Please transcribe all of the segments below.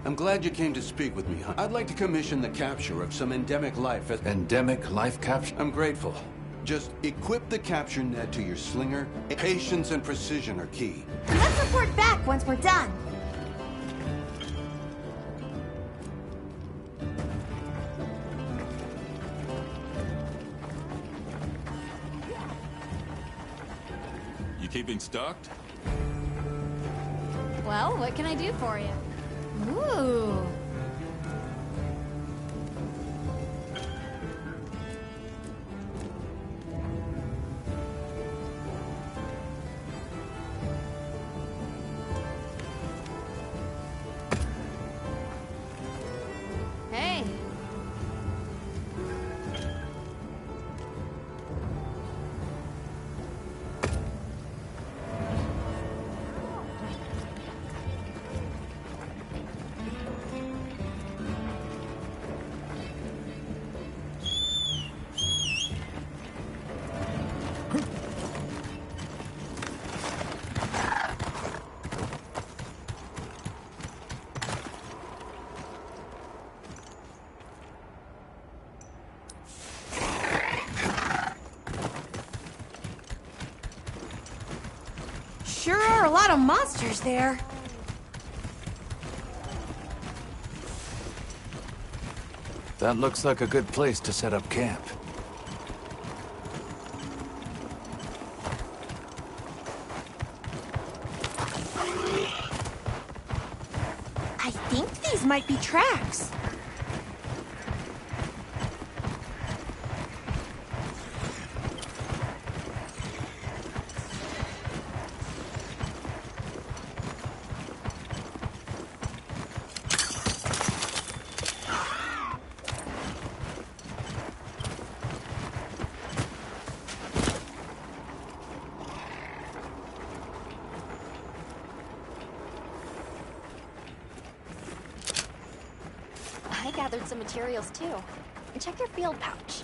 I'm glad you came to speak with me, Hunt. I'd like to commission the capture of some endemic life as... Endemic life capture? I'm grateful. Just equip the capture net to your slinger. Patience and precision are key. Let's report back once we're done. You keeping stocked? Well, what can I do for you? Ooh. Hey. Sure are a lot of monsters there. That looks like a good place to set up camp. I think these might be tracks. I gathered some materials too. Check your field pouch.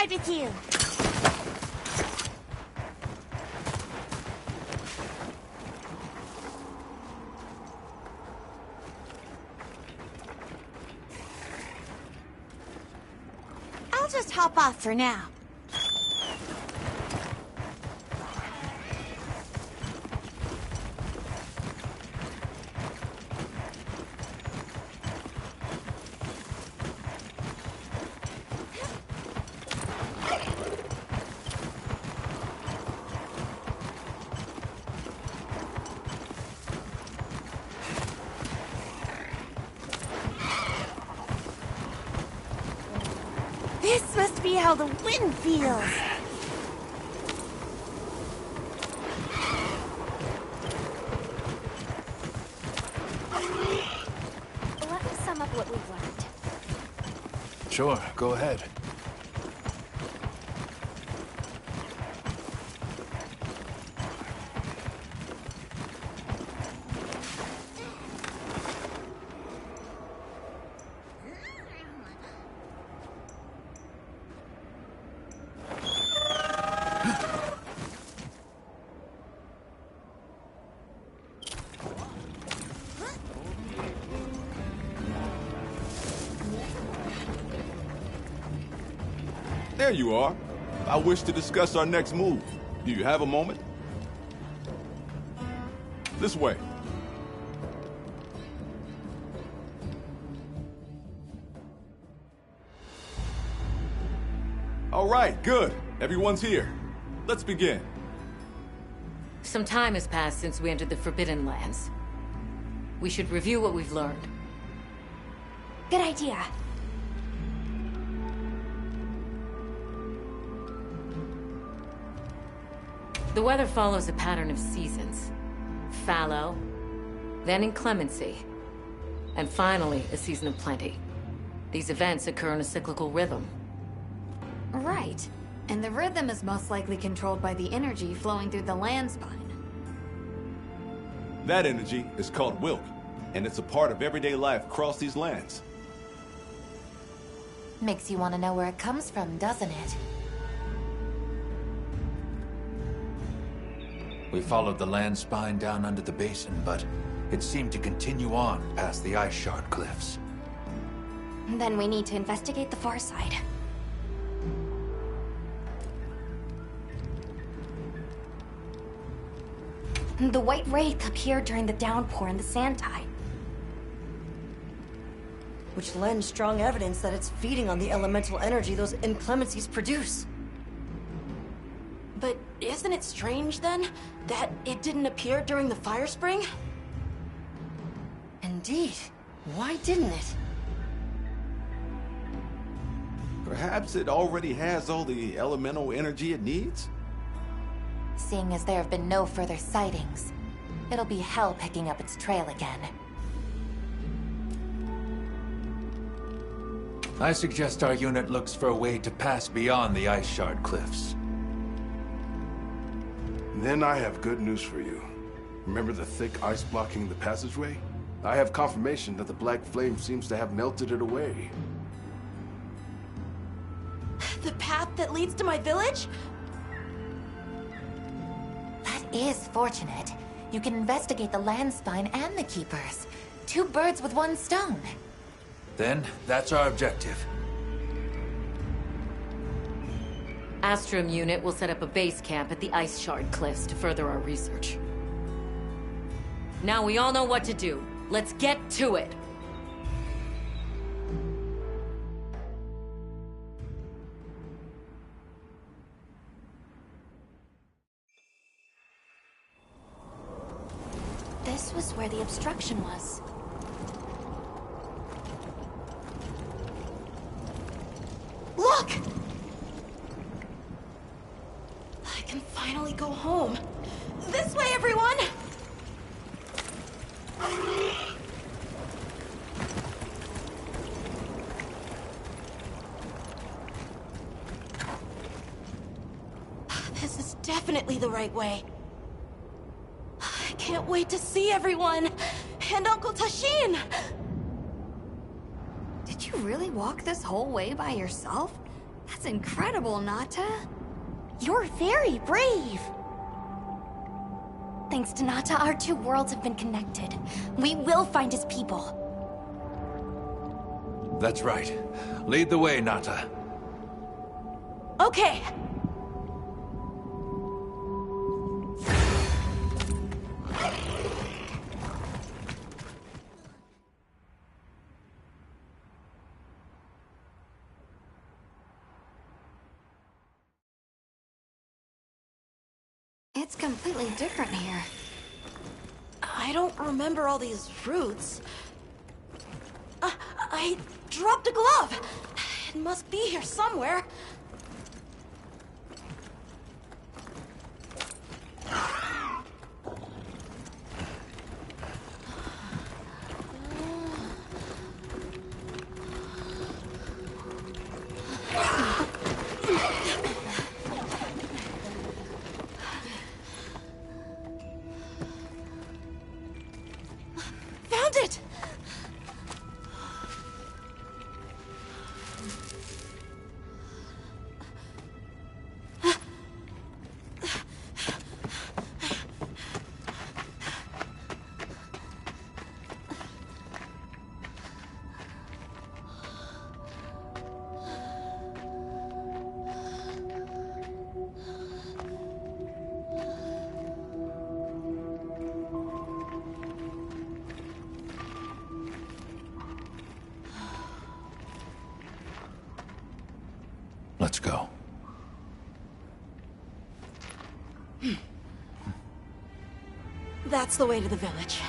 With you. I'll just hop off for now. This must be how the wind feels. Let me sum up what we've learned. Sure, go ahead. There you are. I wish to discuss our next move. Do you have a moment? This way. All right, good. Everyone's here. Let's begin. Some time has passed since we entered the Forbidden Lands. We should review what we've learned. Good idea. The weather follows a pattern of seasons. Fallow, then inclemency, and finally a season of plenty. These events occur in a cyclical rhythm. Right. And the rhythm is most likely controlled by the energy flowing through the land spine. That energy is called Wilk, and it's a part of everyday life across these lands. Makes you want to know where it comes from, doesn't it? We followed the land spine down under the basin, but it seemed to continue on past the ice shard cliffs. Then we need to investigate the far side. The White Wraith appeared during the downpour and the sand tide. Which lends strong evidence that it's feeding on the elemental energy those inclemencies produce. But isn't it strange, then, that it didn't appear during the Fire Spring? Indeed. Why didn't it? Perhaps it already has all the elemental energy it needs? Seeing as there have been no further sightings, it'll be hell picking up its trail again. I suggest our unit looks for a way to pass beyond the ice shard cliffs. Then I have good news for you. Remember the thick ice blocking the passageway? I have confirmation that the black flame seems to have melted it away. The path that leads to my village? That is fortunate. You can investigate the land spine and the keepers. 2 birds with 1 stone. Then, that's our objective. Astrum unit will set up a base camp at the Ice Shard Cliffs to further our research. Now we all know what to do. Let's get to it! This was where the obstruction was. Look! I can finally go home. This way, everyone! This is definitely the right way. I can't wait to see everyone! And Uncle Tashin! Did you really walk this whole way by yourself? That's incredible, Nata. You're very brave! Thanks to Nata, our 2 worlds have been connected. We will find his people. That's right. Lead the way, Nata. Okay! It's completely different here. I don't remember all these roots. I dropped a glove! It must be here somewhere. Found it! Let's go. That's the way to the village.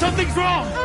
Something's wrong!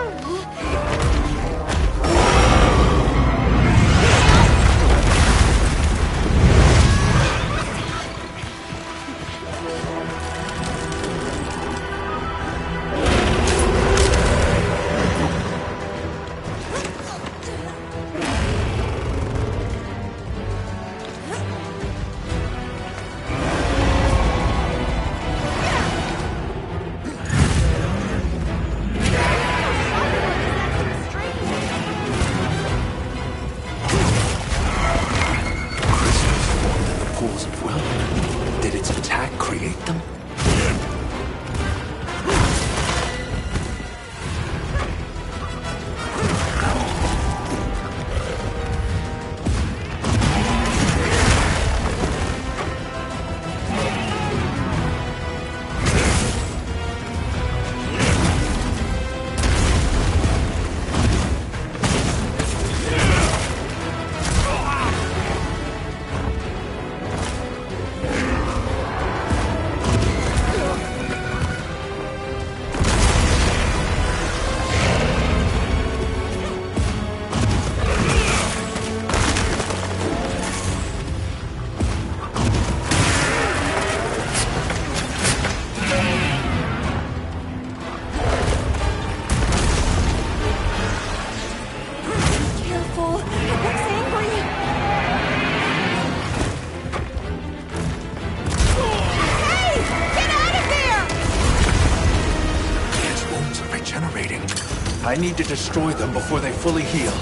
I need to destroy them before they fully heal.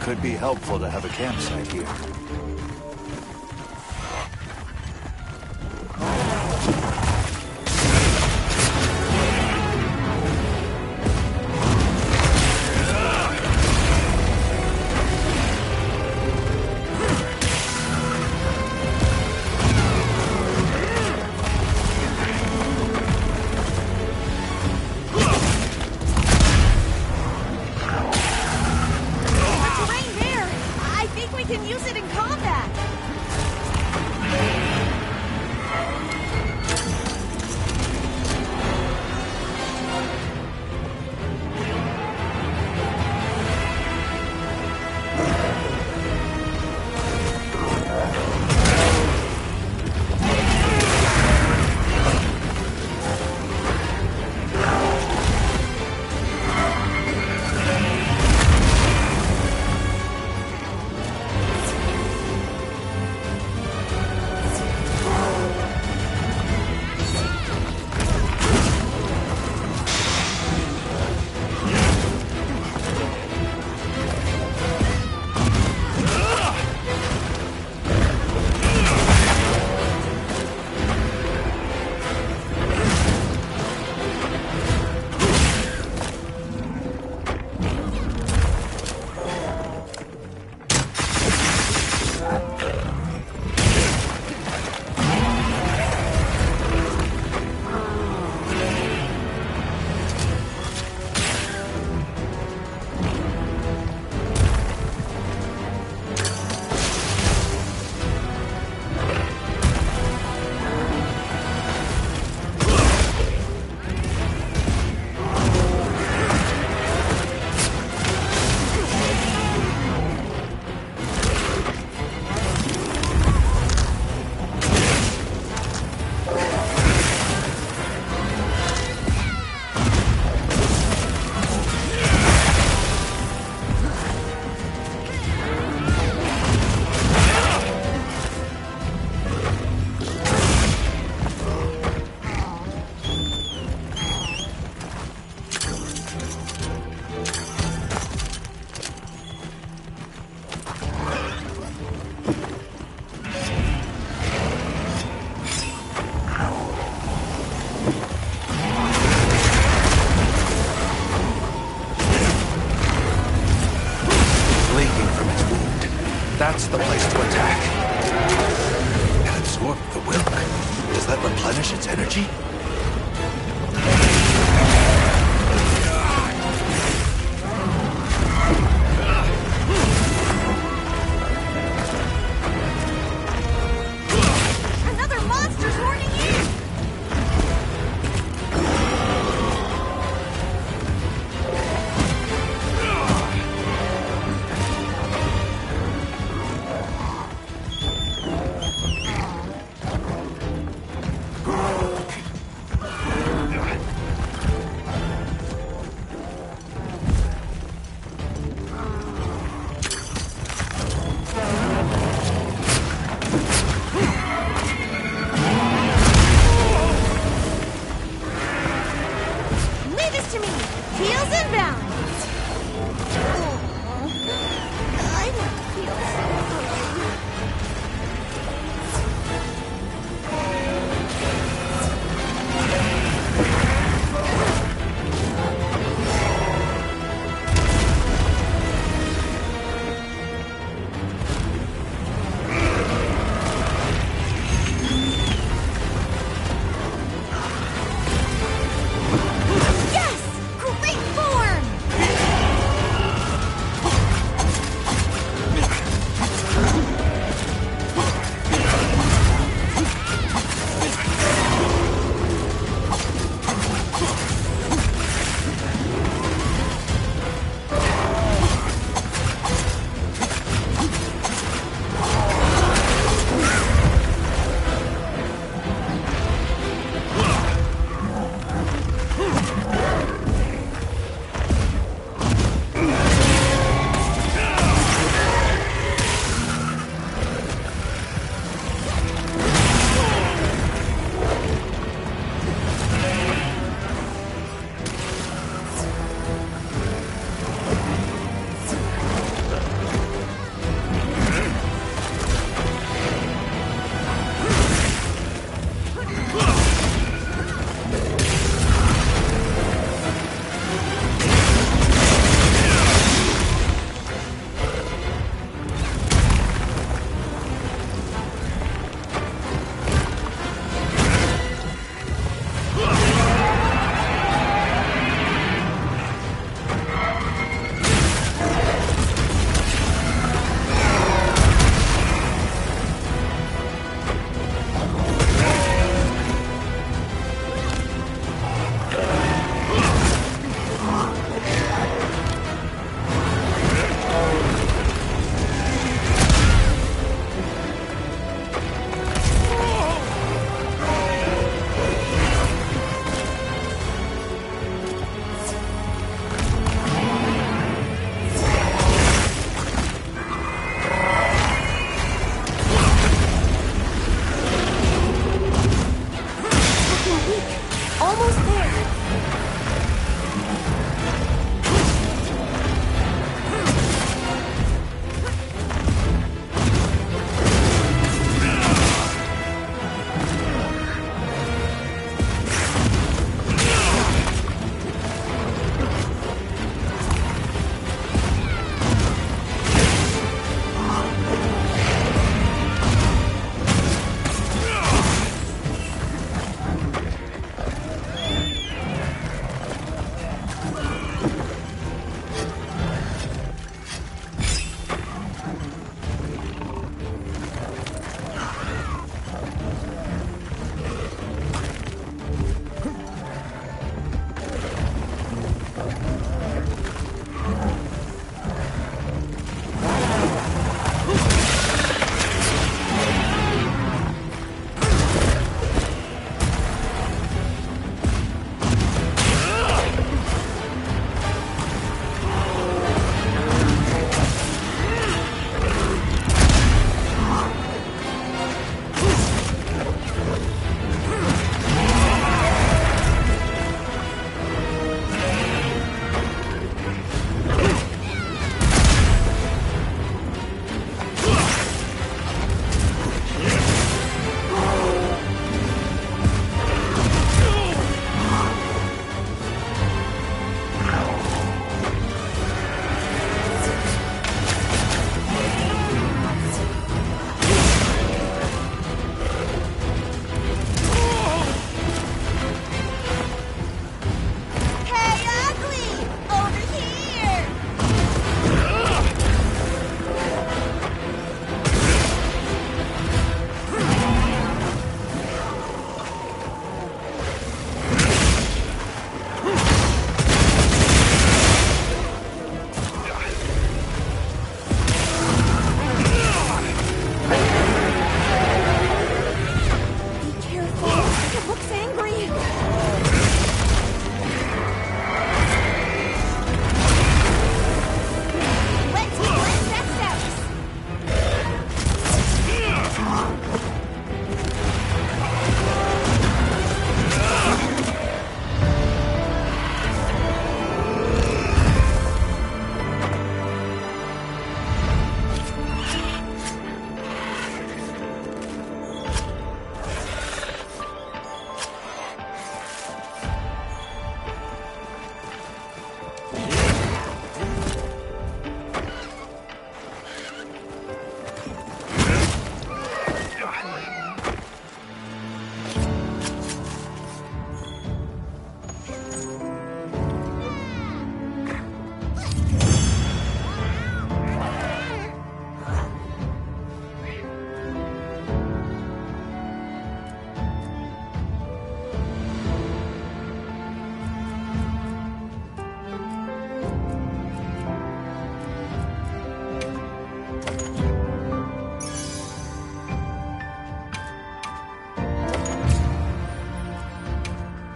Could be helpful to have a campsite here. energy? Another monster's horning in!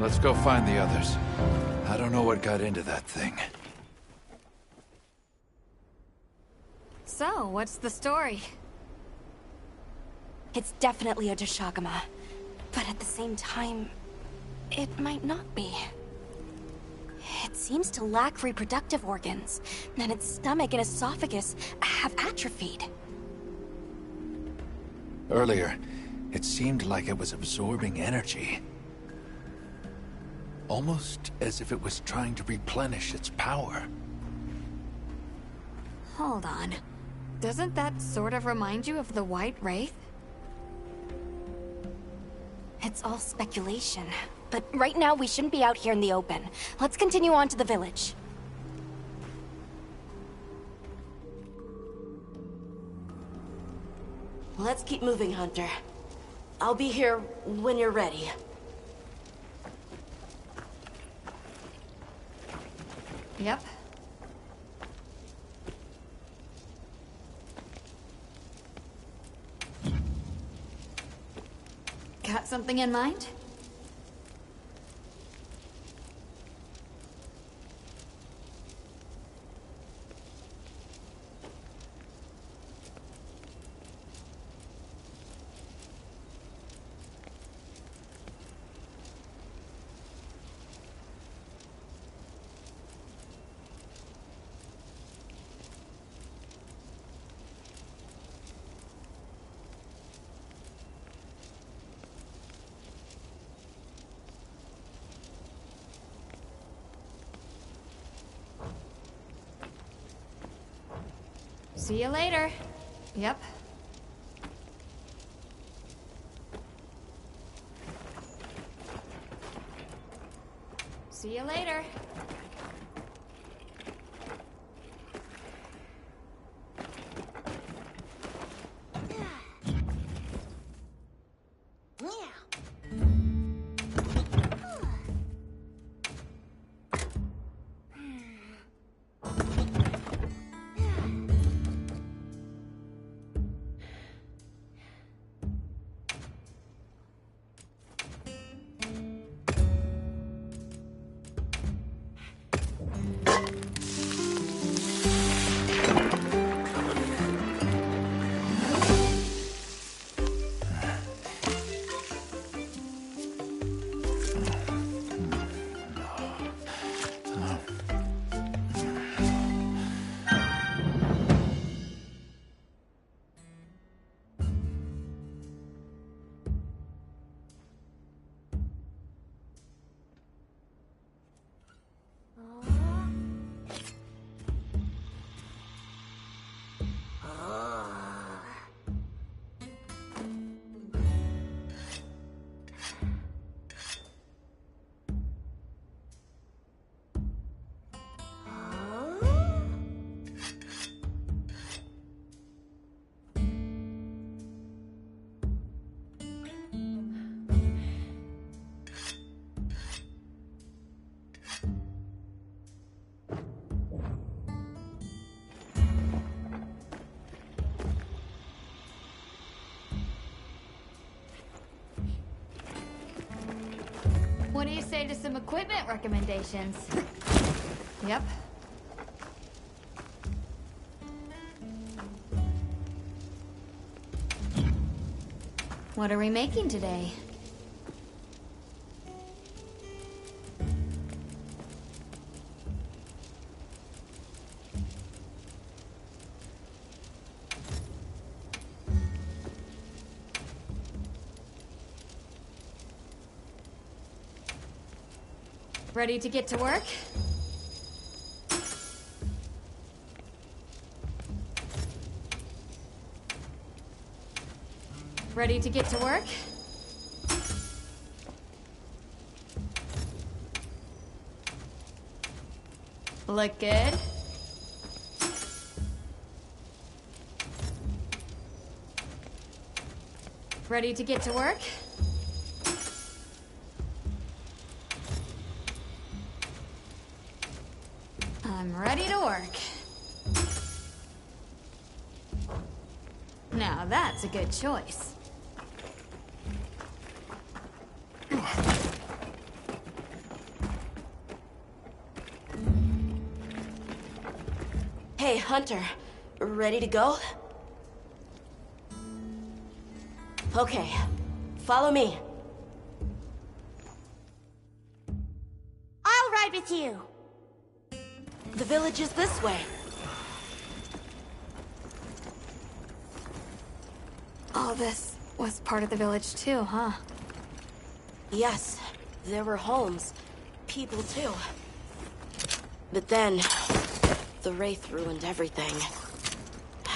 Let's go find the others. I don't know what got into that thing. So, what's the story? It's definitely a Deshagama. But at the same time, it might not be. It seems to lack reproductive organs, and its stomach and esophagus have atrophied. Earlier, it seemed like it was absorbing energy. Almost as if it was trying to replenish its power. Hold on. Doesn't that sort of remind you of the White Wraith? It's all speculation. But right now, we shouldn't be out here in the open. Let's continue on to the village. Let's keep moving, Hunter. I'll be here when you're ready. Yep. Got something in mind? See you later. Yep. See you later. What do you say to some equipment recommendations? Yep. What are we making today? Ready to get to work? Ready to get to work? Look good? Ready to get to work? I'm ready to work. Now that's a good choice. Hey, Hunter. Ready to go? Okay. Follow me. I'll ride with you. The village is this way. All this was part of the village too, huh? Yes, there were homes. People too. But then, the Wraith ruined everything.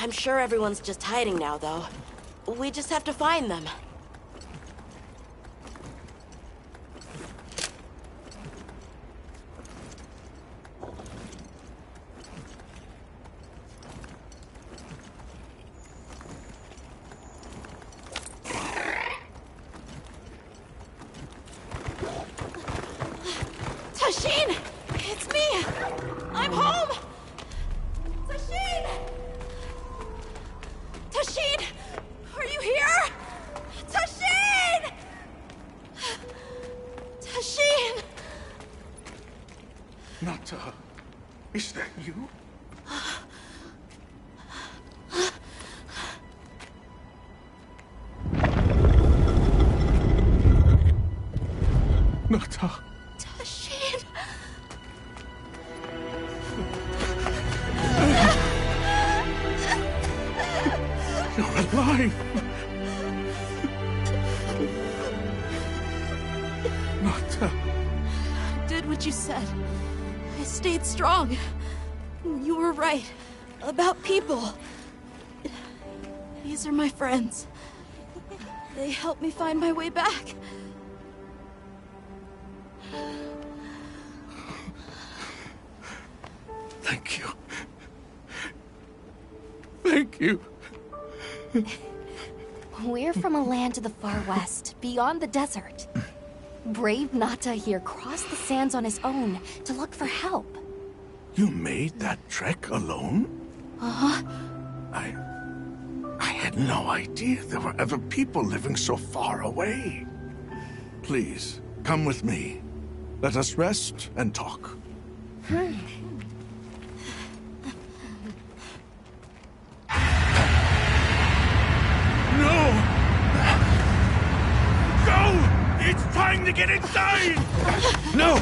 I'm sure everyone's just hiding now, though. We just have to find them. Tasheen! It's me! I'm home! Tasheen! Tasheen! Are you here? Tasheen! Tasheen! Nata, is that you? Nata. Tasheen! You're alive! Nata. Did what you said. I stayed strong. You were right. About people. These are my friends. They helped me find my way back. Thank you. Thank you. We're from a land to the far west, beyond the desert. Brave Nata here crossed the sands on his own to look for help. You made that trek alone? Uh-huh. I had no idea there were ever people living so far away. Please, come with me. Let us rest and talk. No! Go! It's trying to get inside! No!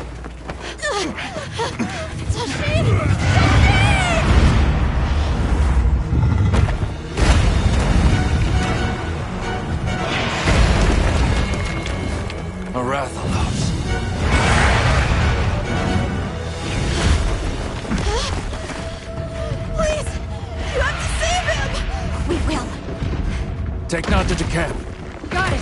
Arathalos. Please! You have to save him! We will. Take Nata to camp. Got it.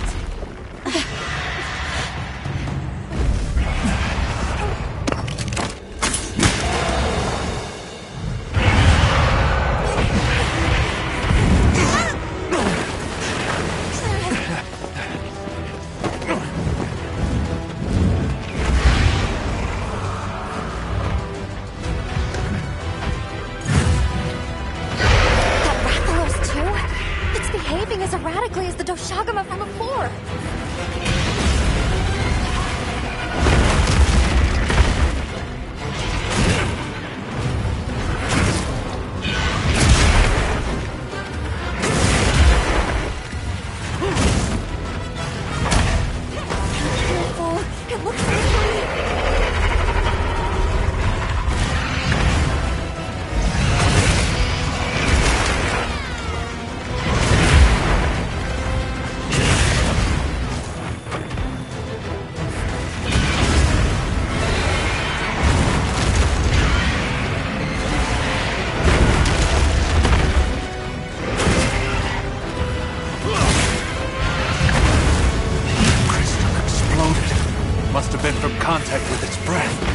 Behaving as erratically as the Doshagama from before. Careful, it looks like Must have been from contact with its breath.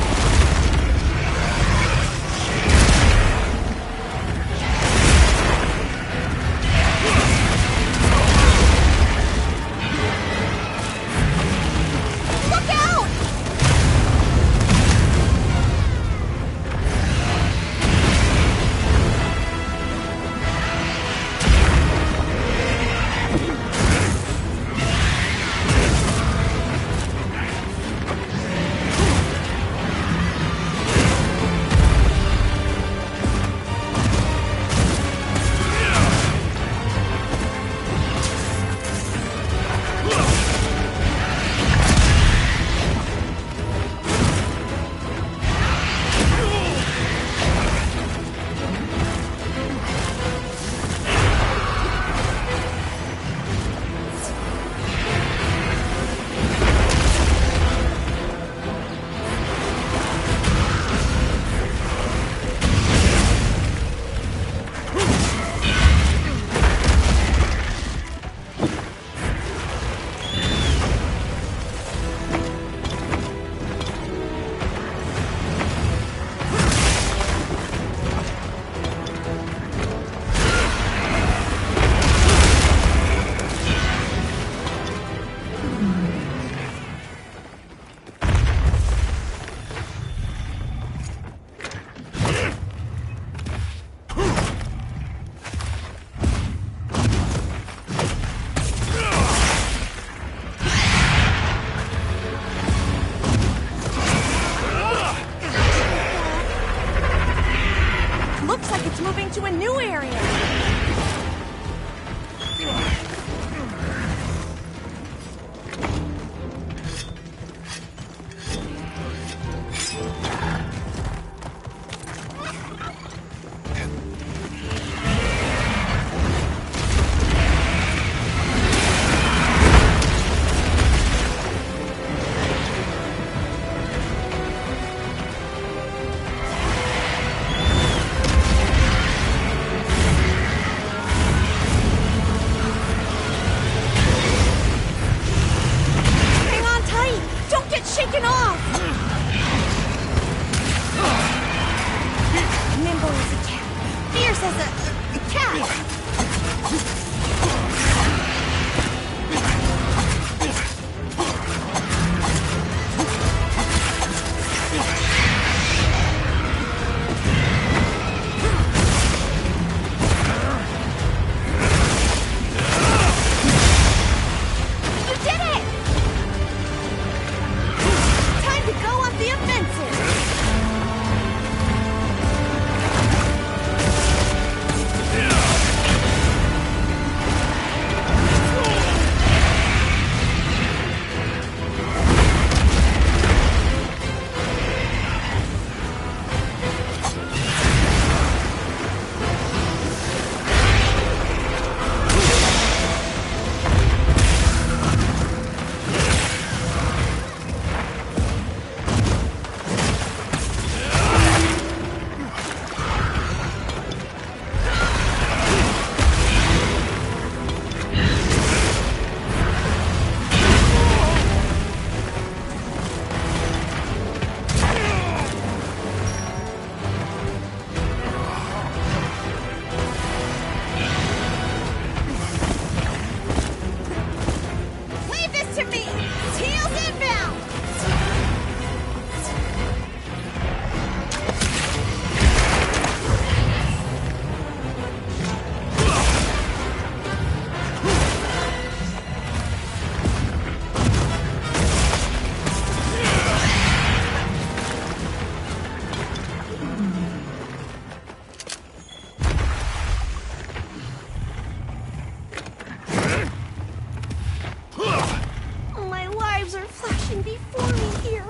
can be forming here.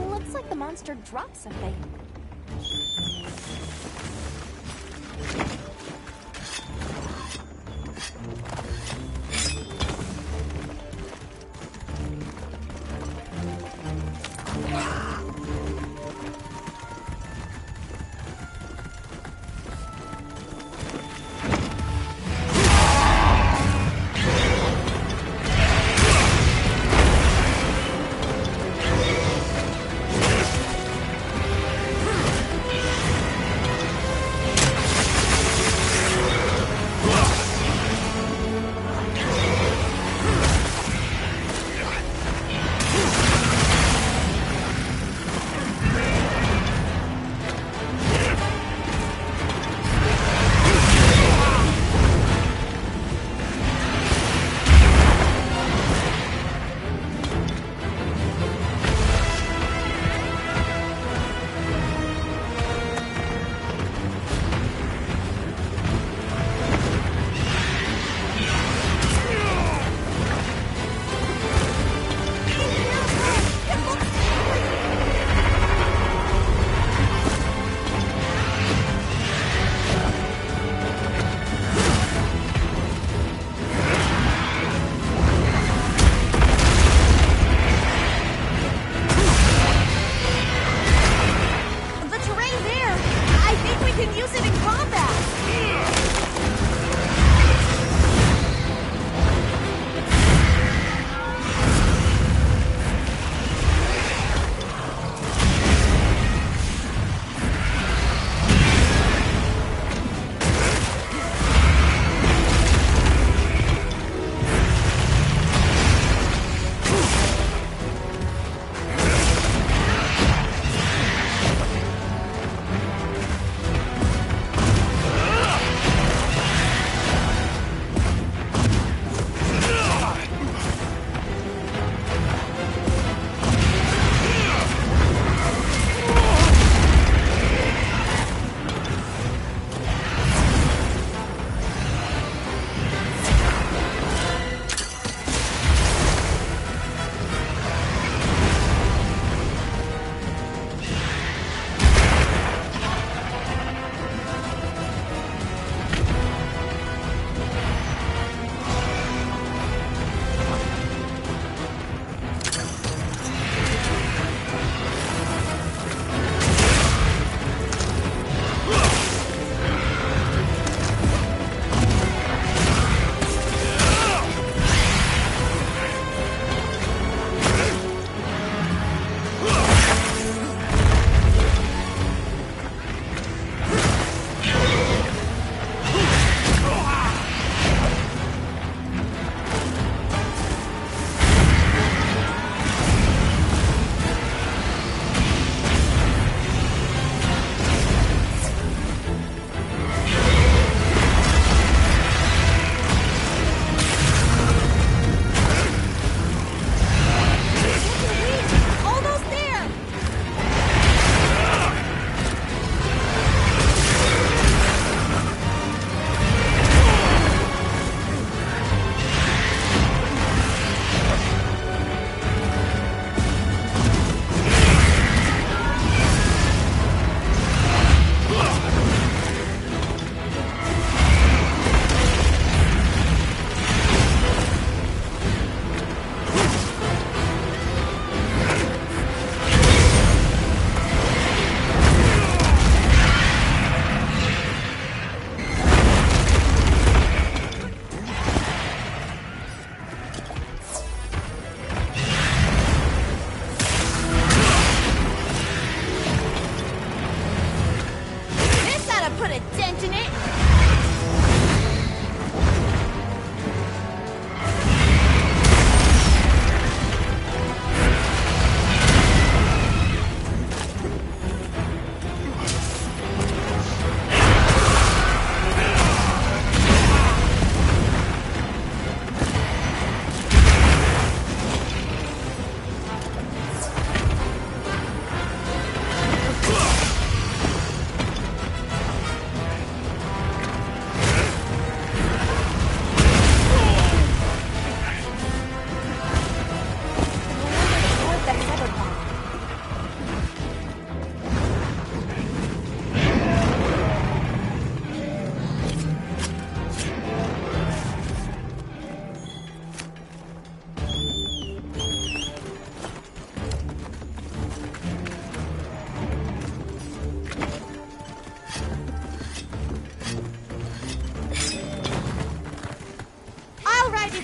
Looks like the monster dropped something.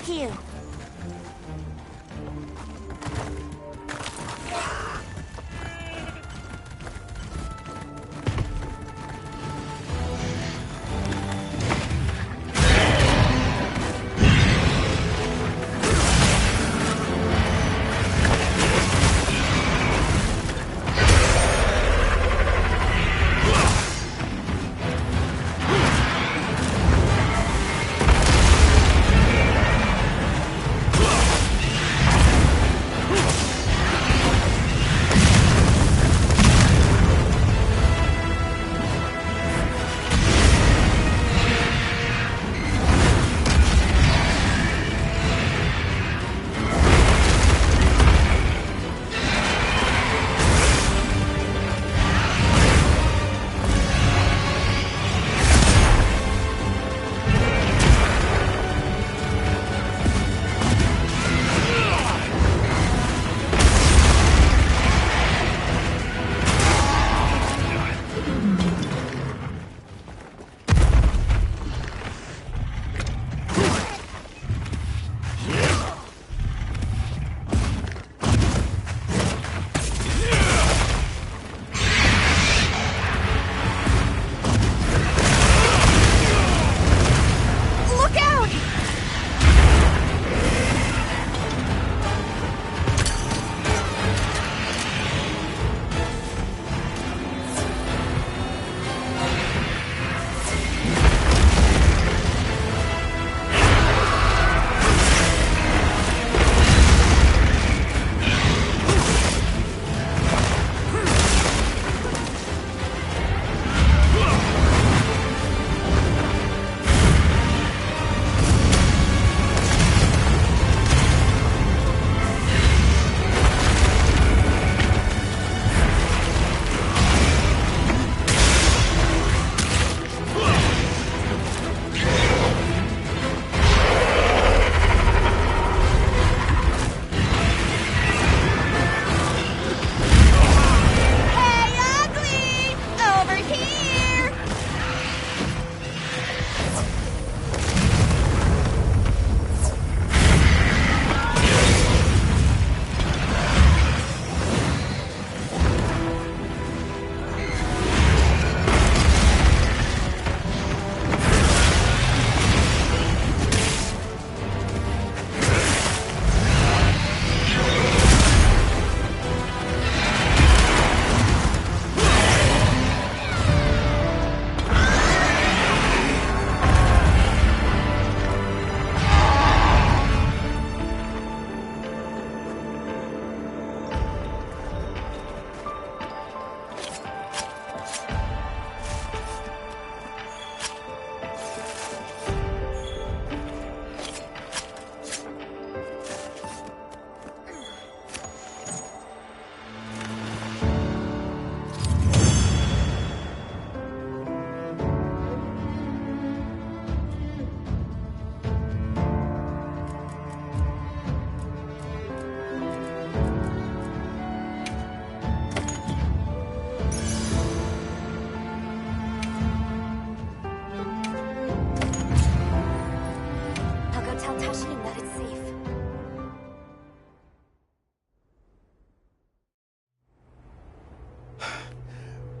Thank you.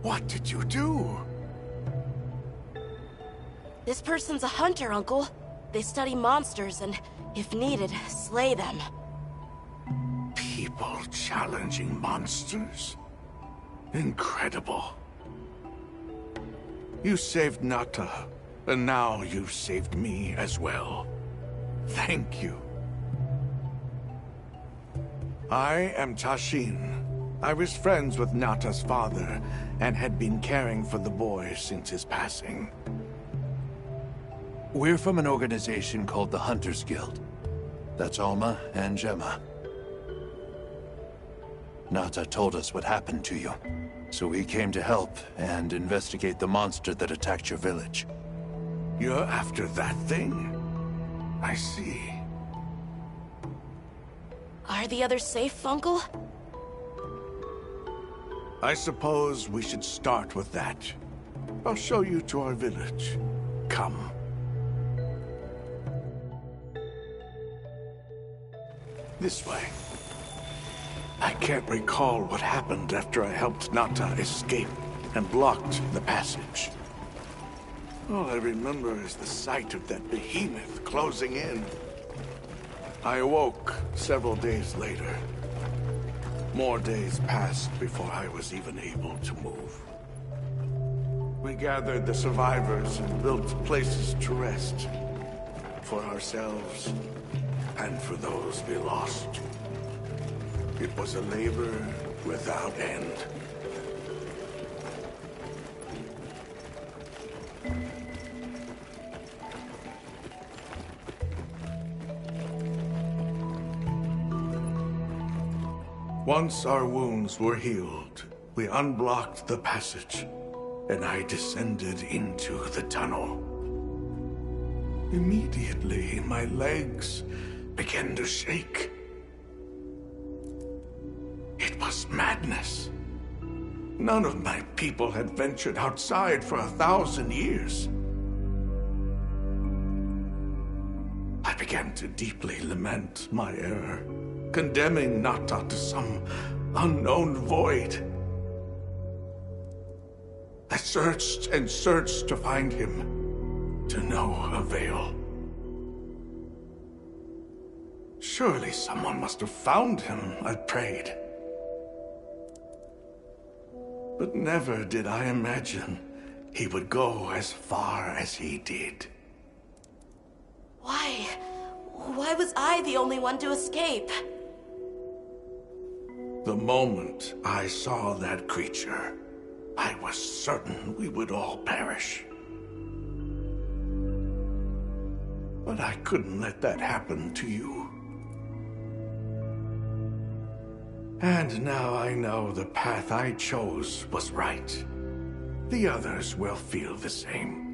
What did you do? This person's a hunter, Uncle. They study monsters and, if needed, slay them. People challenging monsters? Incredible. You saved Nata, and now you've saved me as well. Thank you. I am Tashin. I was friends with Nata's father, and had been caring for the boy since his passing. We're from an organization called the Hunters Guild. That's Alma and Gemma. Nata told us what happened to you, so we came to help and investigate the monster that attacked your village. You're after that thing? I see. Are the others safe, Uncle? I suppose we should start with that. I'll show you to our village. Come. This way. I can't recall what happened after I helped Nata escape and blocked the passage. All I remember is the sight of that behemoth closing in. I awoke several days later. More days passed before I was even able to move. We gathered the survivors and built places to rest. For ourselves, and for those we lost. It was a labor without end. Once our wounds were healed, we unblocked the passage, and I descended into the tunnel. Immediately, my legs began to shake. It was madness. None of my people had ventured outside for 1,000 years. I began to deeply lament my error, condemning Nata to some unknown void. I searched and searched to find him. To no avail. Surely someone must have found him, I prayed. But never did I imagine he would go as far as he did. Why? Why was I the only one to escape? The moment I saw that creature, I was certain we would all perish. But I couldn't let that happen to you. And now I know the path I chose was right. The others will feel the same.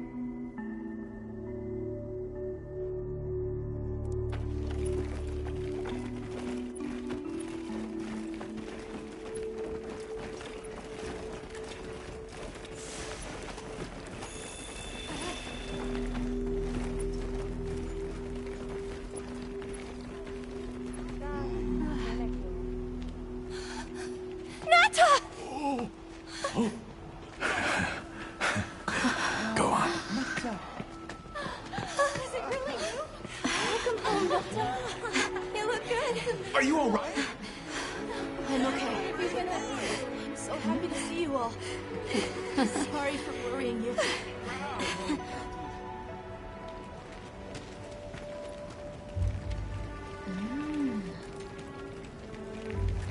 Go on. Is it really you? Welcome home, Nata. You look good. Are you all right? I'm okay. I'm so happy to see you all. Sorry for worrying you.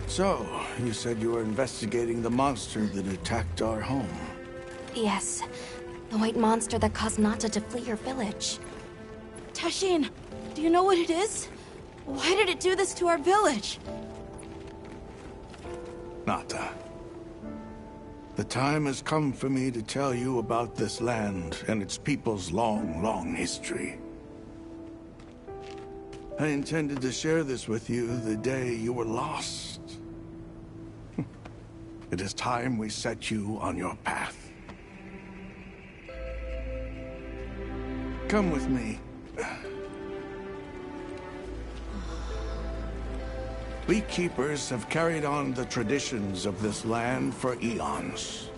So, you said you were investigating the monster that attacked our home. Yes. The white monster that caused Nata to flee your village. Teshin, do you know what it is? Why did it do this to our village? Nata. The time has come for me to tell you about this land and its people's long, long history. I intended to share this with you the day you were lost. It is time we set you on your path. Come with me. We keepers have carried on the traditions of this land for eons.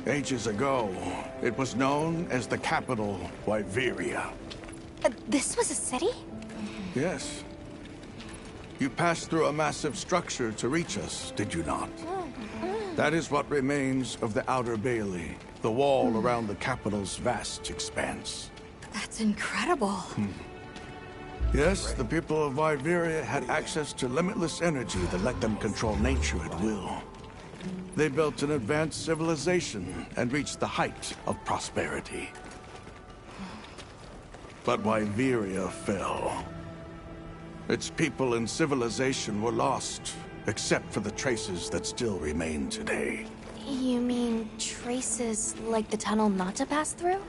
Ages ago, it was known as the capital, Wyveria. This was a city? Yes. You passed through a massive structure to reach us, did you not? That is what remains of the Outer Bailey, the wall around the capital's vast expanse. That's incredible. Yes, the people of Wyveria had access to limitless energy that let them control nature at will. They built an advanced civilization and reached the height of prosperity. But Wyveria fell. Its people and civilization were lost, except for the traces that still remain today. You mean traces like the tunnel Nata passed through?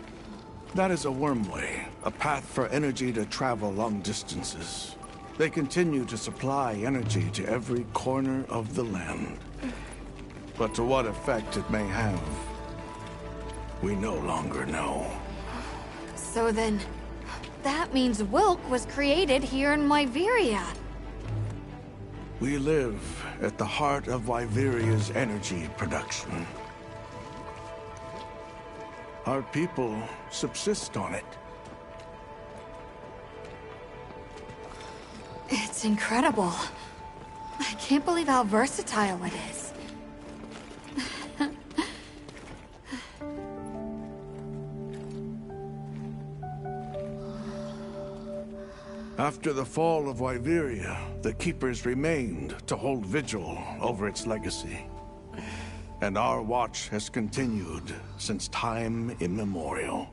That is a wormway, a path for energy to travel long distances. They continue to supply energy to every corner of the land. But to what effect it may have, we no longer know. So then, that means Wilk was created here in Wyveria. We live at the heart of Wyveria's energy production. Our people subsist on it. It's incredible. I can't believe how versatile it is. After the fall of Wyveria, the Keepers remained to hold vigil over its legacy. And our watch has continued since time immemorial.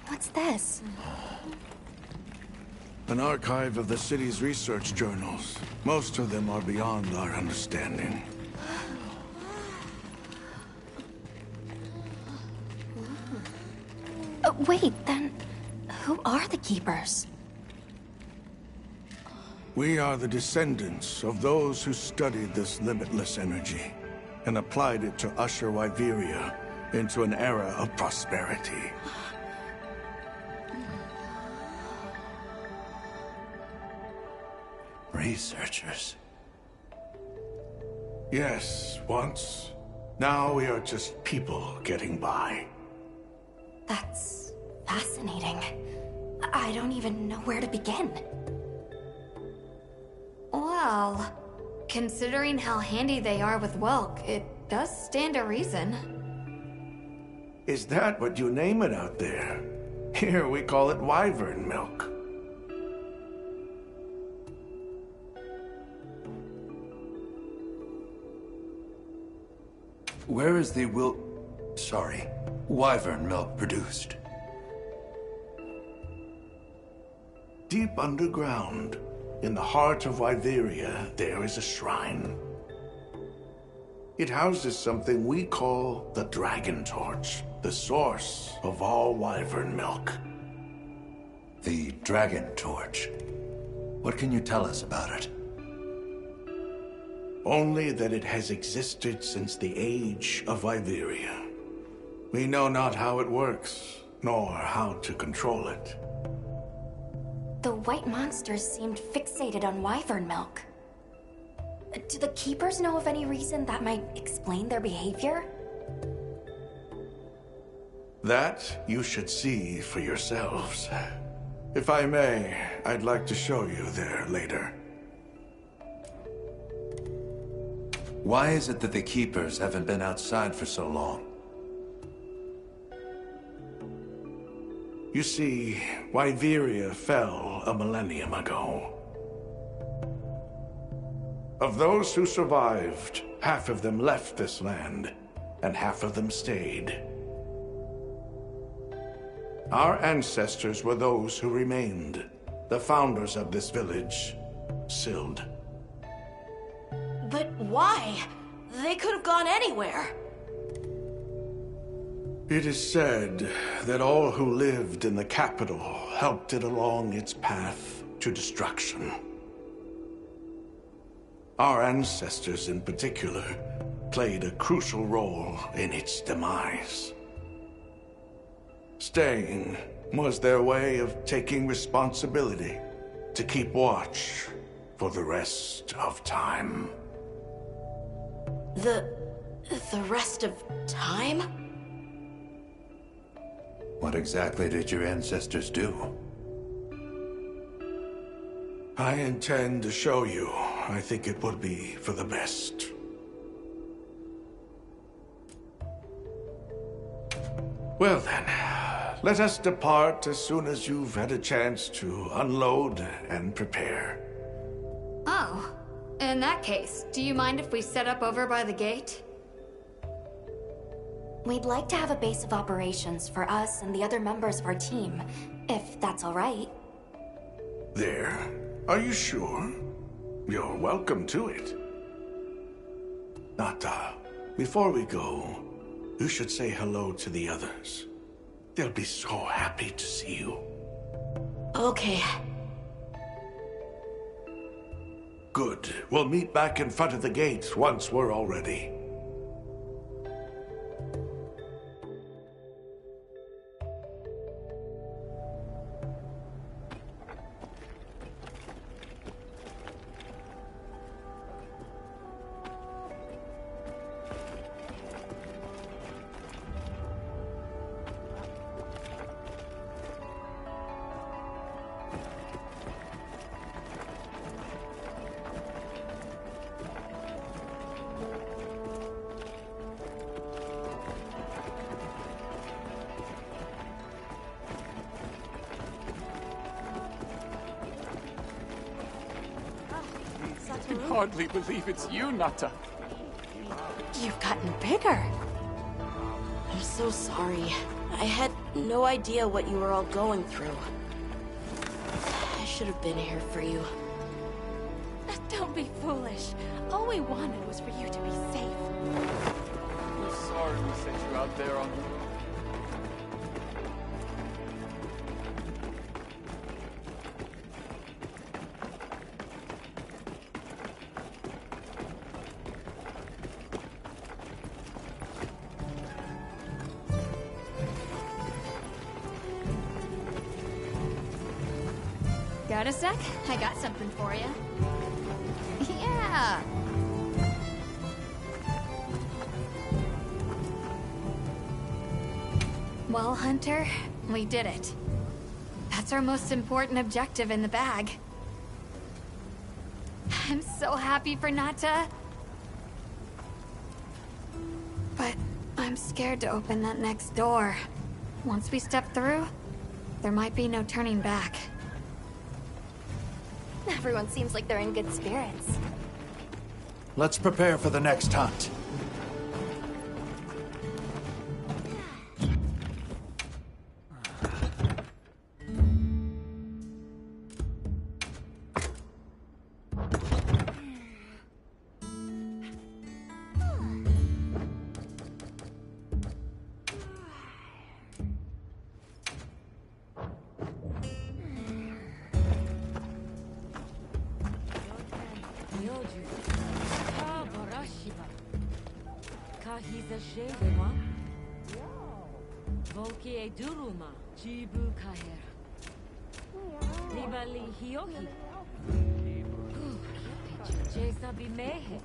What's this? An archive of the city's research journals. Most of them are beyond our understanding. Wait, then who are the Keepers? We are the descendants of those who studied this limitless energy and applied it to usher Wyveria into an era of prosperity. Researchers. Yes, once. Now we are just people getting by. That's fascinating. I don't even know where to begin. Well, considering how handy they are with Welk, it does stand to reason. Is that what you name it out there? Here we call it wyvern milk. Where is the wyvern milk produced? Deep underground, in the heart of Wyveria, there is a shrine. It houses something we call the Dragon Torch, the source of all wyvern milk. The Dragon Torch. What can you tell us about it? Only that it has existed since the age of Wyveria. We know not how it works, nor how to control it. The white monsters seemed fixated on wyvern milk. Do the Keepers know of any reason that might explain their behavior? That you should see for yourselves. If I may, I'd like to show you there later. Why is it that the Keepers haven't been outside for so long? You see, Wyveria fell a millennium ago. Of those who survived, half of them left this land, and half of them stayed. Our ancestors were those who remained, the founders of this village, Sild. But why? They could have gone anywhere. It is said that all who lived in the capital helped it along its path to destruction. Our ancestors in particular played a crucial role in its demise. Staying was their way of taking responsibility to keep watch for the rest of time. The rest of time? What exactly did your ancestors do? I intend to show you. I think it would be for the best. Well then, let us depart as soon as you've had a chance to unload and prepare. Oh, in that case, do you mind if we set up over by the gate? We'd like to have a base of operations for us and the other members of our team, if that's all right. There? Are you sure? You're welcome to it. Nata, before we go, you should say hello to the others. They'll be so happy to see you. Okay. Good. We'll meet back in front of the gates once we're all ready. I can hardly believe it's you, Nata. You've gotten bigger. I'm so sorry. I had no idea what you were all going through. I should have been here for you. Don't be foolish. All we wanted was for you to be safe. We're sorry we sent you out there on your own. Got a sec? I got something for you. Yeah! Well, Hunter, we did it. That's our most important objective in the bag. I'm so happy for Nata. But I'm scared to open that next door. Once we step through, there might be no turning back. Everyone seems like they're in good spirits. Let's prepare for the next hunt. Volki Duruma, Jibu Kaher. Libali Hiohi. Jesa Bimehe.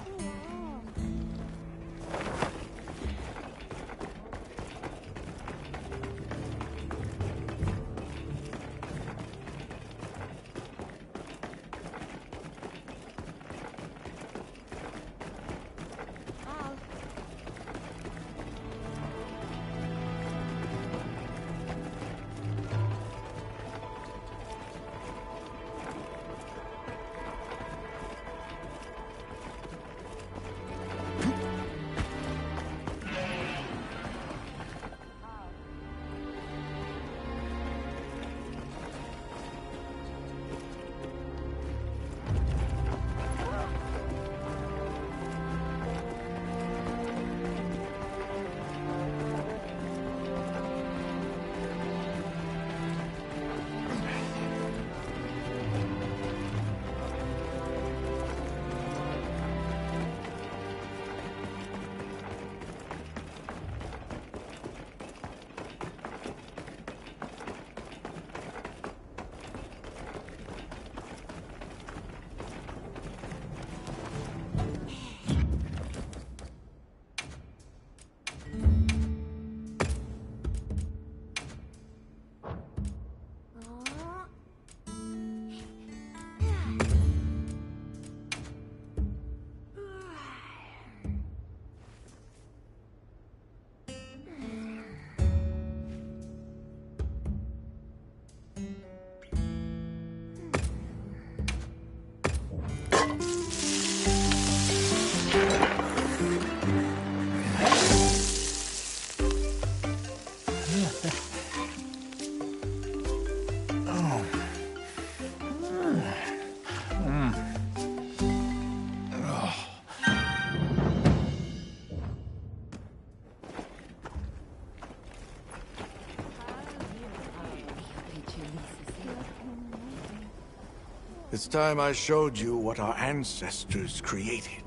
It's time I showed you what our ancestors created.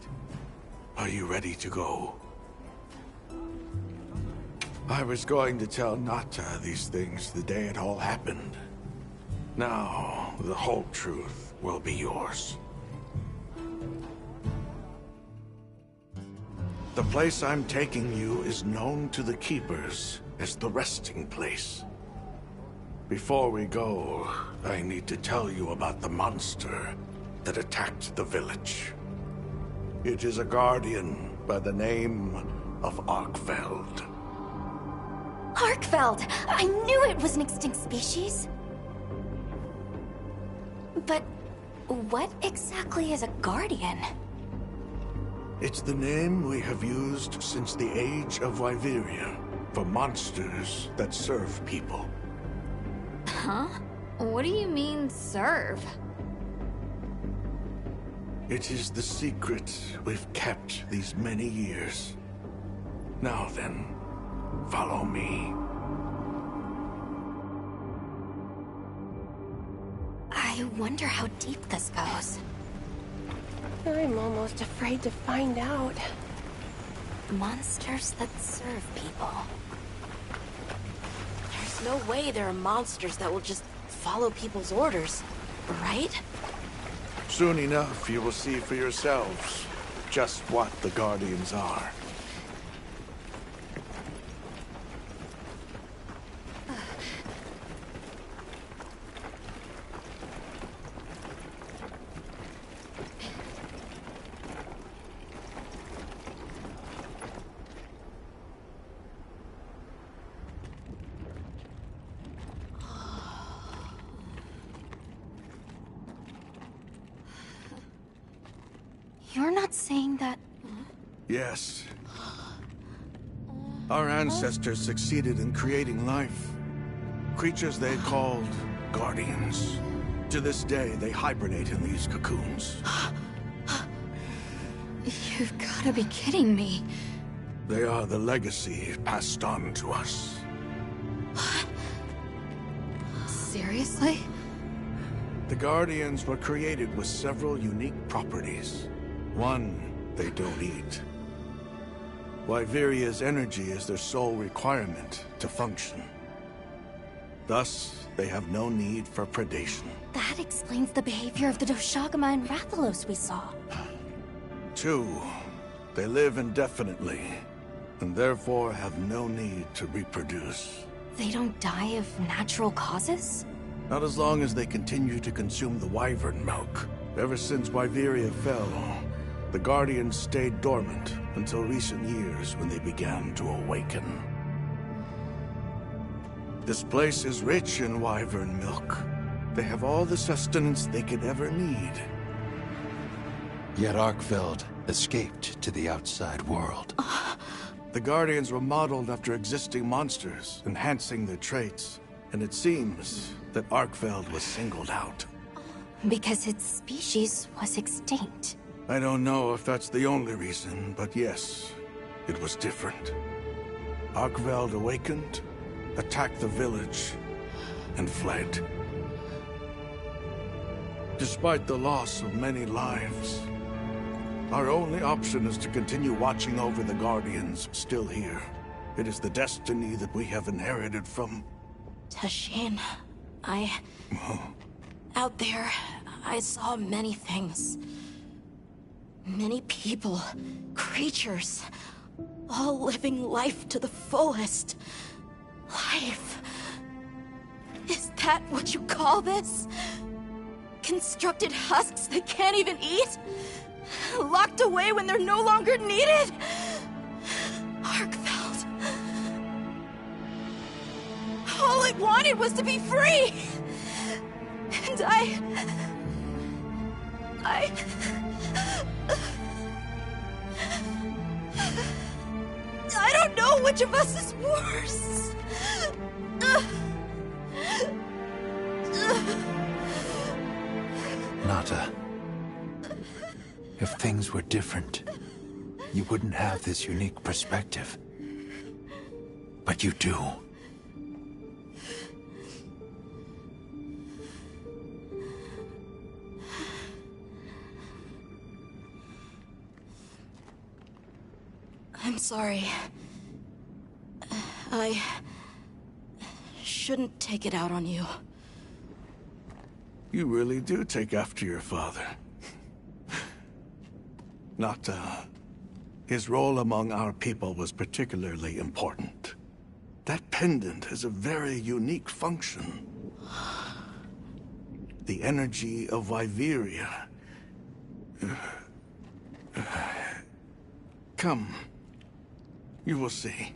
Are you ready to go? I was going to tell Nata these things the day it all happened. Now, the whole truth will be yours. The place I'm taking you is known to the Keepers as the resting place. Before we go, I need to tell you about the monster that attacked the village. It is a guardian by the name of Arkfeld. Arkfeld! I knew it was an extinct species! But what exactly is a guardian? It's the name we have used since the age of Wyveria for monsters that serve people. Huh? What do you mean, serve? It is the secret we've kept these many years. Now then, follow me. I wonder how deep this goes. I'm almost afraid to find out. Monsters that serve people. There's no way there are monsters that will just follow people's orders, right? Soon enough, you will see for yourselves just what the Guardians are. You're not saying that... Yes. Our ancestors succeeded in creating life. Creatures they called Guardians. To this day, they hibernate in these cocoons. You've gotta be kidding me. They are the legacy passed on to us. Seriously? The Guardians were created with several unique properties. One, they don't eat. Wyveria's energy is their sole requirement to function. Thus, they have no need for predation. That explains the behavior of the Doshagama and Rathalos we saw. Two, they live indefinitely, and therefore have no need to reproduce. They don't die of natural causes? Not as long as they continue to consume the wyvern milk. Ever since Wyveria fell, the Guardians stayed dormant until recent years when they began to awaken. This place is rich in wyvern milk. They have all the sustenance they could ever need. Yet Arkfeld escaped to the outside world. The Guardians were modeled after existing monsters, enhancing their traits. And it seems that Arkfeld was singled out. Because its species was extinct. I don't know if that's the only reason, but yes, it was different. Arkfeld awakened, attacked the village, and fled. Despite the loss of many lives, our only option is to continue watching over the Guardians still here. It is the destiny that we have inherited from... Tashin, out there, I saw many things. Many people, creatures, all living life to the fullest. Life. Is that what you call this? Constructed husks that can't even eat? Locked away when they're no longer needed? Arkfeld. All it wanted was to be free! And I don't know which of us is worse. Nata, if things were different, you wouldn't have this unique perspective. But you do. I'm sorry. I shouldn't take it out on you. You really do take after your father. Nata, his role among our people was particularly important. That pendant has a very unique function. The energy of Wyveria. Come. You will see.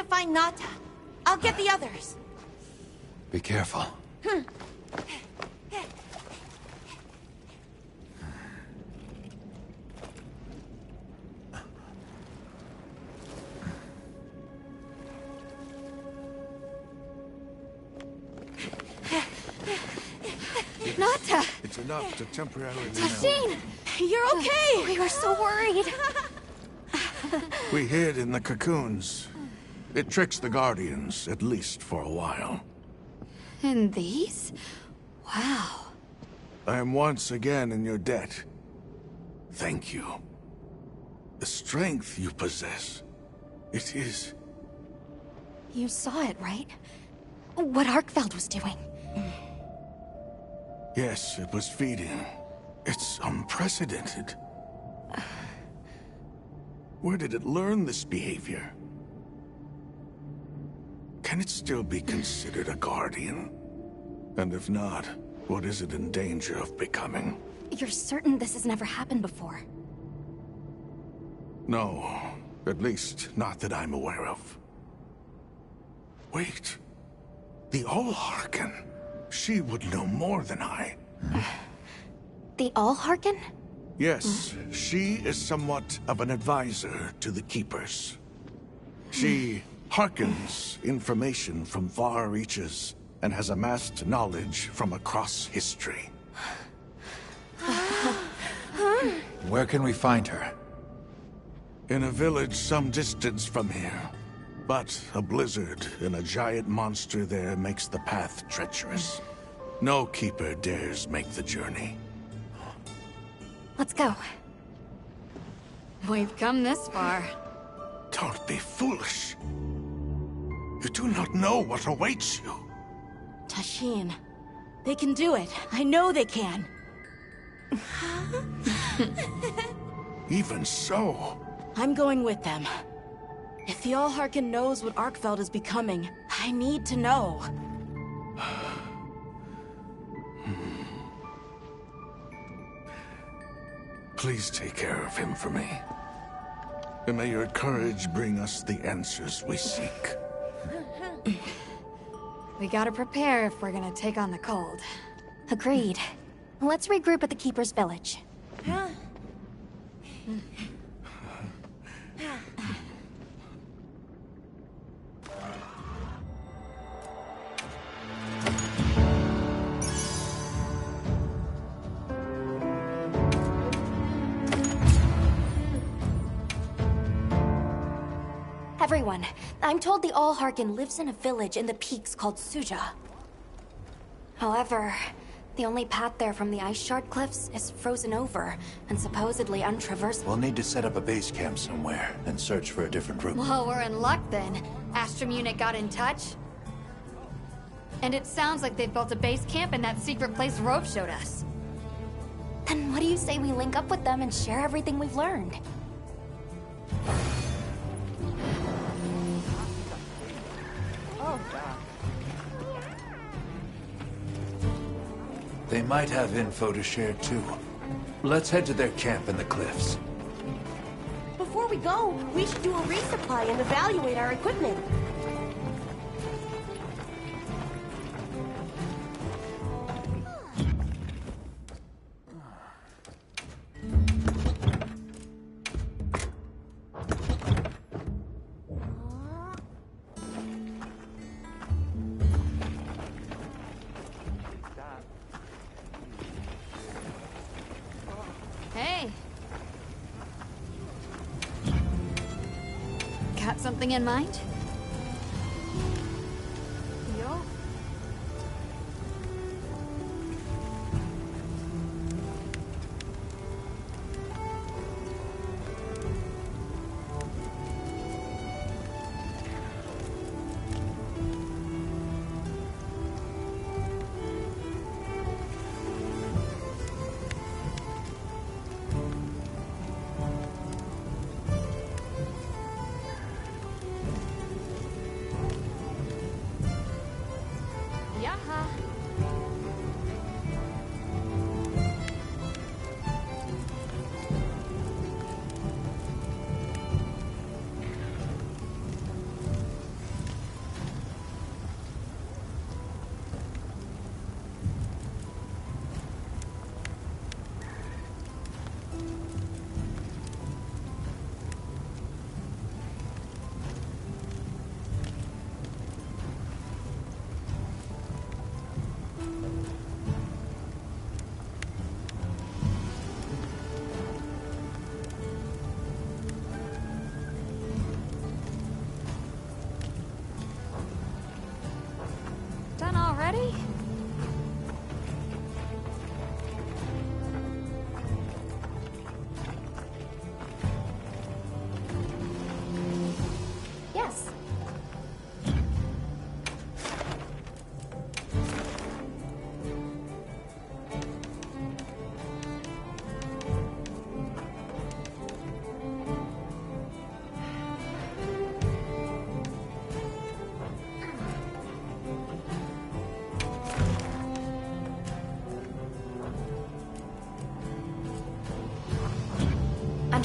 to find Nata. I'll get the others. Be careful. Nata! It's enough to temporarily Tasheen! You're okay! We were so worried. We hid in the cocoons. It tricks the Guardians, at least for a while. And these? Wow. I am once again in your debt. Thank you. The strength you possess, it is... You saw it, right? What Arkfeld was doing. Yes, it was feeding. It's unprecedented. Where did it learn this behavior? Can it still be considered a Guardian? And if not, what is it in danger of becoming? You're certain this has never happened before? No, at least not that I'm aware of. Wait. The Allharken. She would know more than I. The Allharken? Yes, she is somewhat of an advisor to the Keepers. She hearkens information from far reaches and has amassed knowledge from across history. Where can we find her? In a village some distance from here. But a blizzard and a giant monster there makes the path treacherous. No Keeper dares make the journey. Let's go. We've come this far. Don't be foolish. You do not know what awaits you. Tasheen, they can do it. I know they can. Even so... I'm going with them. If the Allharken knows what Arkfeld is becoming, I need to know. Please take care of him for me. And may your courage bring us the answers we seek. We gotta prepare if we're gonna take on the cold. Agreed. Let's regroup at the Keeper's village. Everyone, I'm told the Allharken lives in a village in the peaks called Suja. However, the only path there from the Ice Shard Cliffs is frozen over and supposedly untraversable. We'll need to set up a base camp somewhere and search for a different route. Well, we're in luck then. Astrum unit got in touch. And it sounds like they've built a base camp in that secret place Rope showed us. Then what do you say we link up with them and share everything we've learned? They might have info to share too. Let's head to their camp in the cliffs. Before we go, we should do a resupply and evaluate our equipment. Hey. Got something in mind? Yo.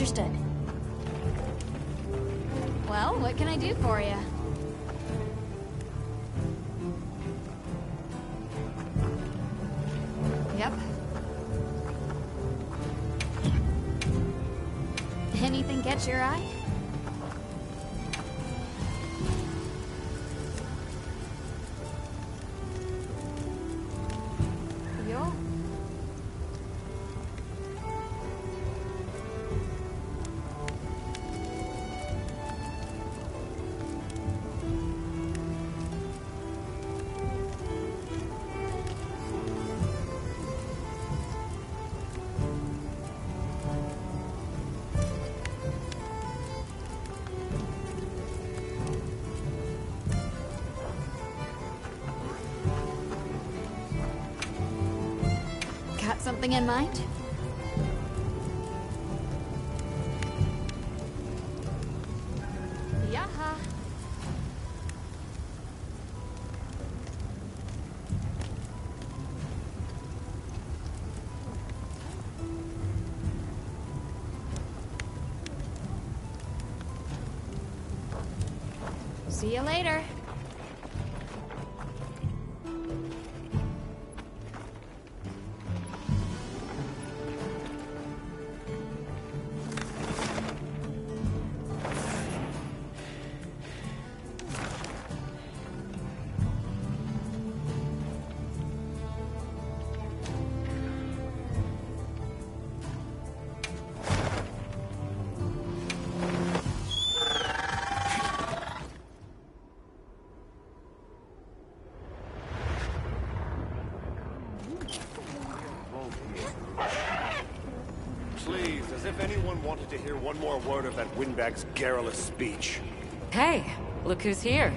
Understood. Well, what can I do for you? Yep. Anything catch your eye? Yo. Got something in mind? Yaha. See you later. Please, as if anyone wanted to hear one more word of that windbag's garrulous speech. Hey, look who's here.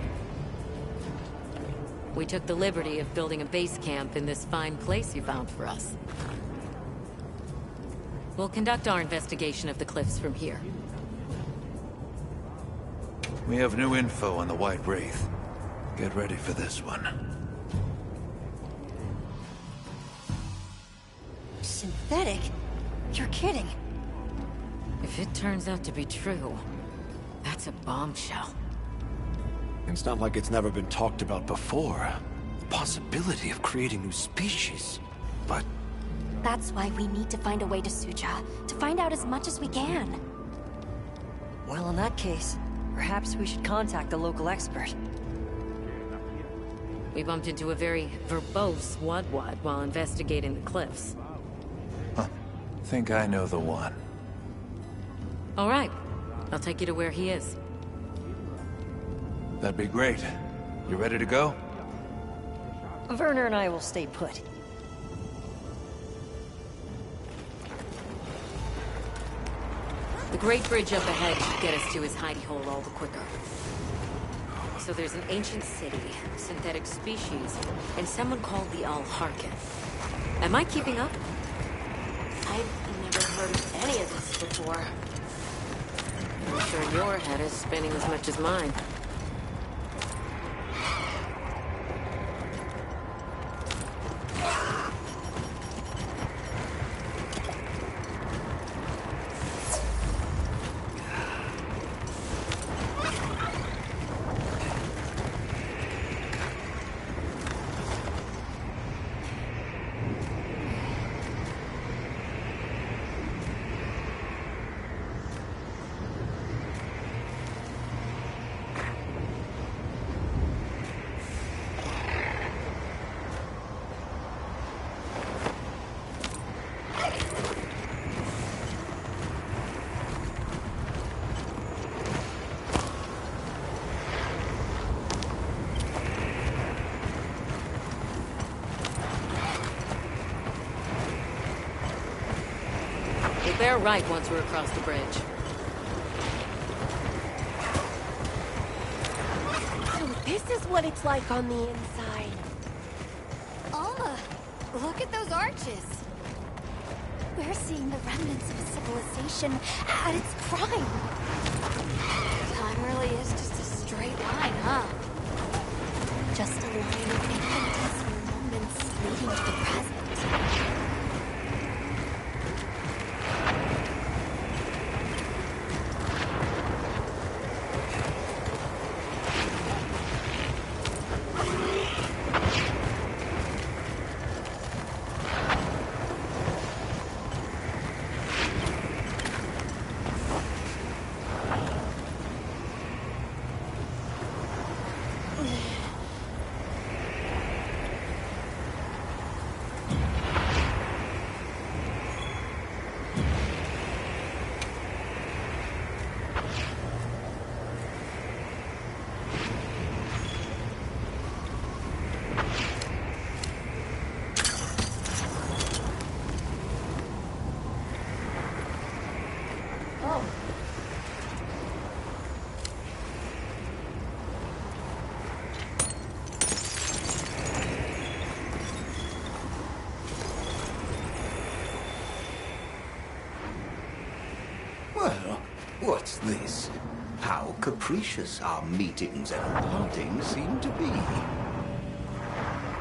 We took the liberty of building a base camp in this fine place you found for us. We'll conduct our investigation of the cliffs from here. We have new info on the White Wraith. Get ready for this one. Synthetic? You're kidding. If it turns out to be true, that's a bombshell. It's not like it's never been talked about before. The possibility of creating new species. But That's why we need to find a way to Suja, to find out as much as we can. Well, in that case, perhaps we should contact the local expert. We bumped into a very verbose Wadwad while investigating the cliffs. Think I know the one. All right. I'll take you to where he is. That'd be great. You ready to go? Werner and I will stay put. The Great Bridge up ahead should get us to his hidey hole all the quicker. So there's an ancient city, synthetic species, and someone called the Al-Harkin. Am I keeping up? I've never heard of any of this before. I'm sure your head is spinning as much as mine. Bear right once we're across the bridge. So this is what it's like on the inside. Alma, look at those arches. We're seeing the remnants of a civilization at its prime. Time really is just a straight line, huh? Just a line of infinitesimal moments leading to the present. Well, what's this? How capricious our meetings and partings seem to be.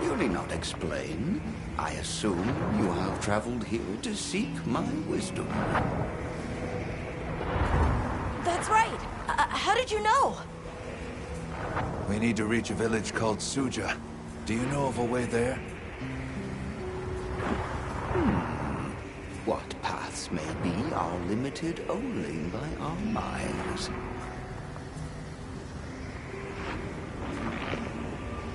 You'll not explain. I assume you have traveled here to seek my wisdom. That's right. How did you know? We need to reach a village called Suja. Do you know of a way there? What paths may be are limited only by our minds.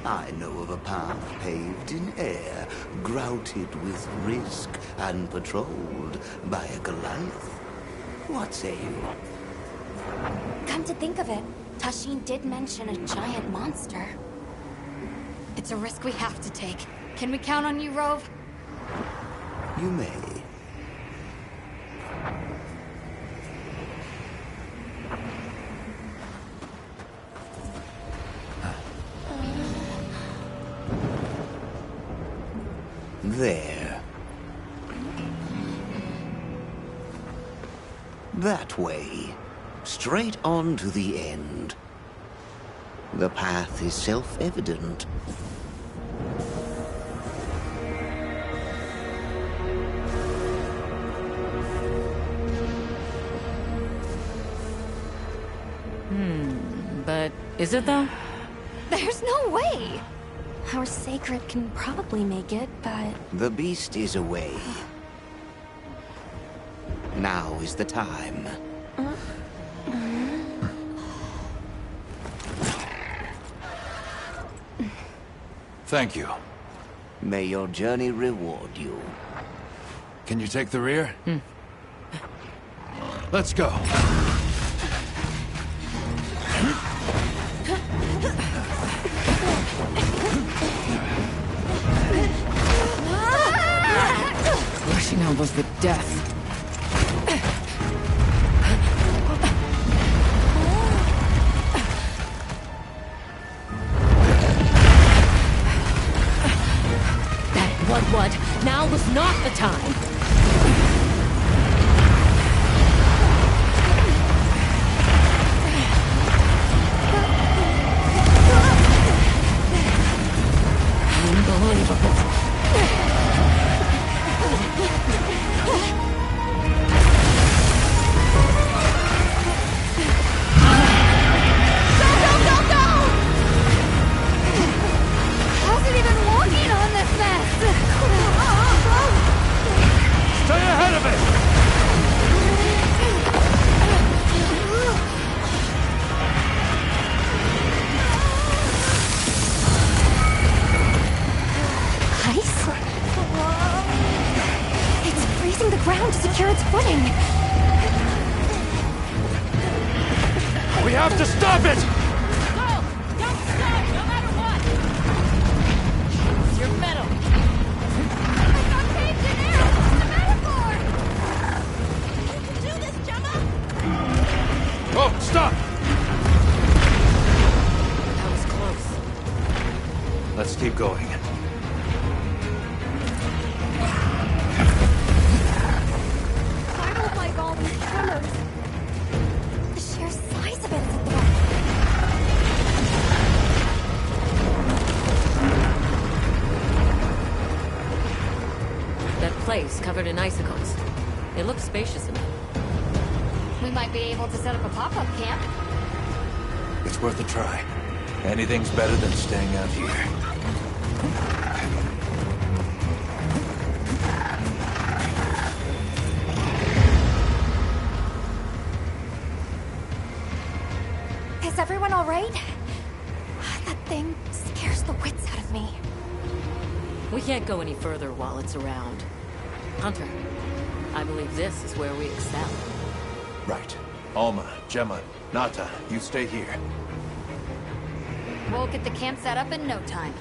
I know of a path paved in air, grouted with risk, and patrolled by a Goliath. What say you? Come to think of it, Tashin did mention a giant monster. It's a risk we have to take. Can we count on you, Rove? You may. There. That way. Straight on to the end. The path is self-evident. But is it though? There's no way! Our sacred can probably make it, but... The beast is away. Now is the time. Thank you. May your journey reward you. Can you take the rear? Let's go. Rushing out was the death. What? Now was not the time. Unbelievable. How's it even walking on this mess? Stay ahead of it! Ice? It's freezing the ground to secure its footing. We have to stop it! Don't stop, no matter what! It's your metal. I got caved in air! It's a metaphor! You can do this, Gemma! Oh, stop! That was close. Let's keep going. I don't like all these tremors. The sheer size of it is a threat. That place covered in icicles. It looks spacious enough. We might be able to set up a pop-up camp. It's worth a try. Anything's better than staying out here. Is everyone all right? That thing can't go any further while it's around. Hunter, I believe this is where we excel. Right. Alma, Gemma, Nata, you stay here. We'll get the camp set up in no time.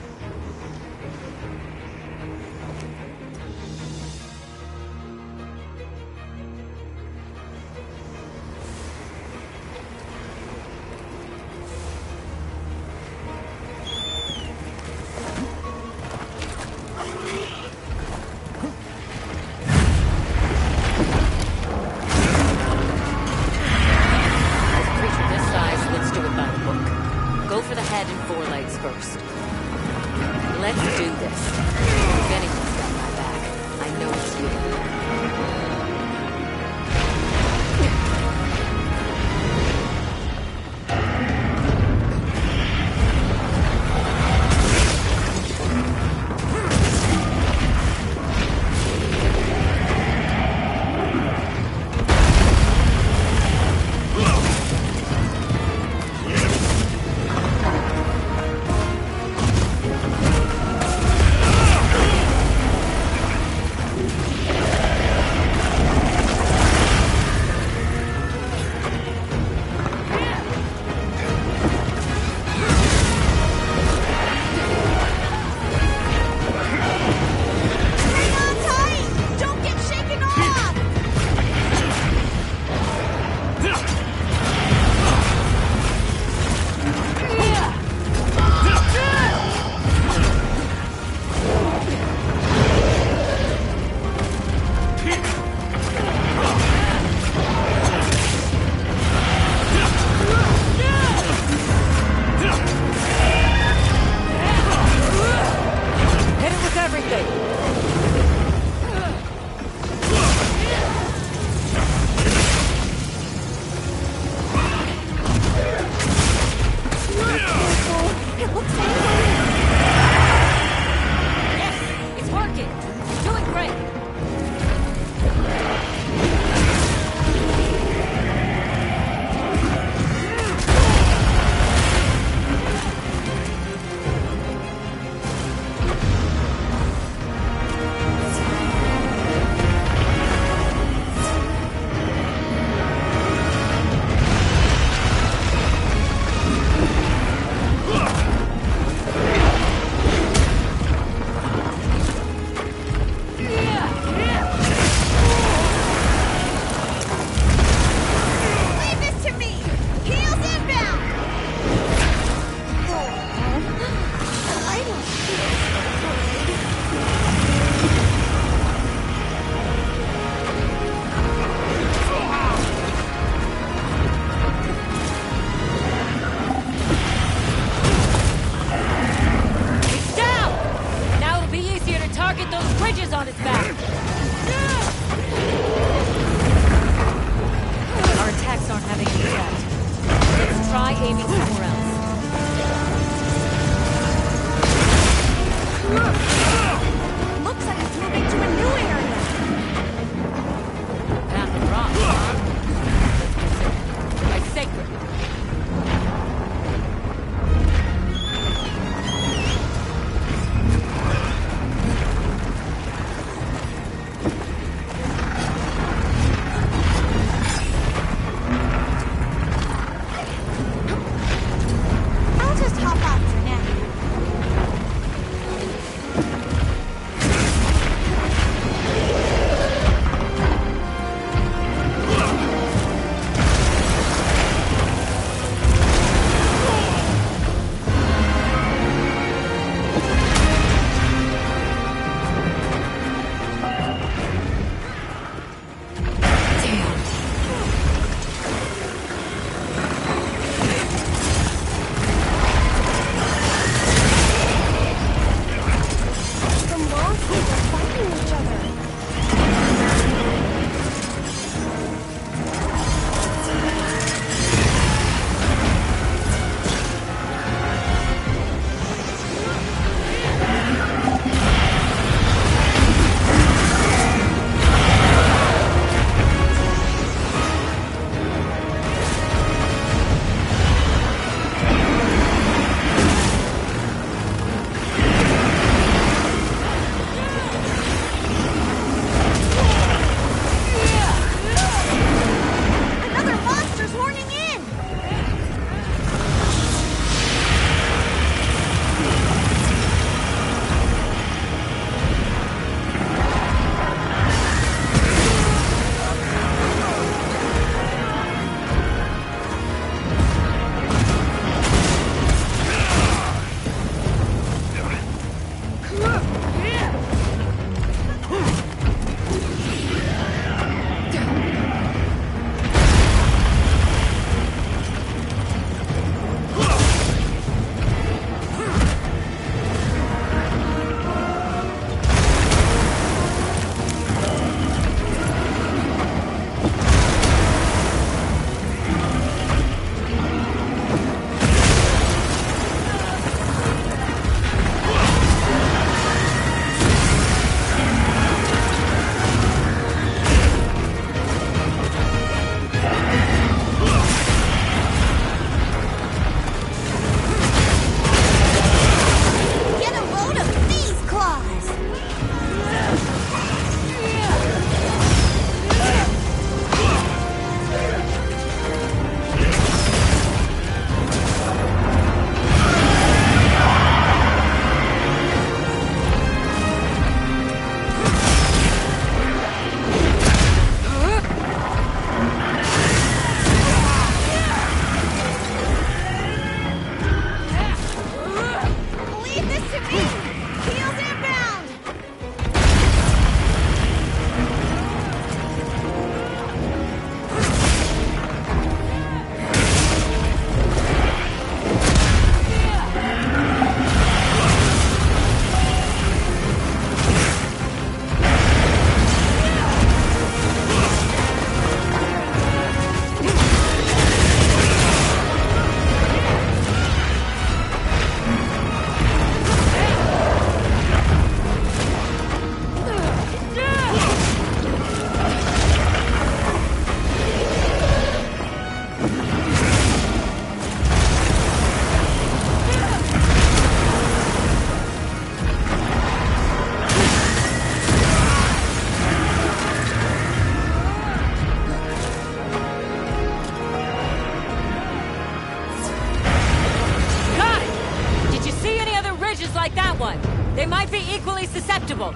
like that one. They might be equally susceptible.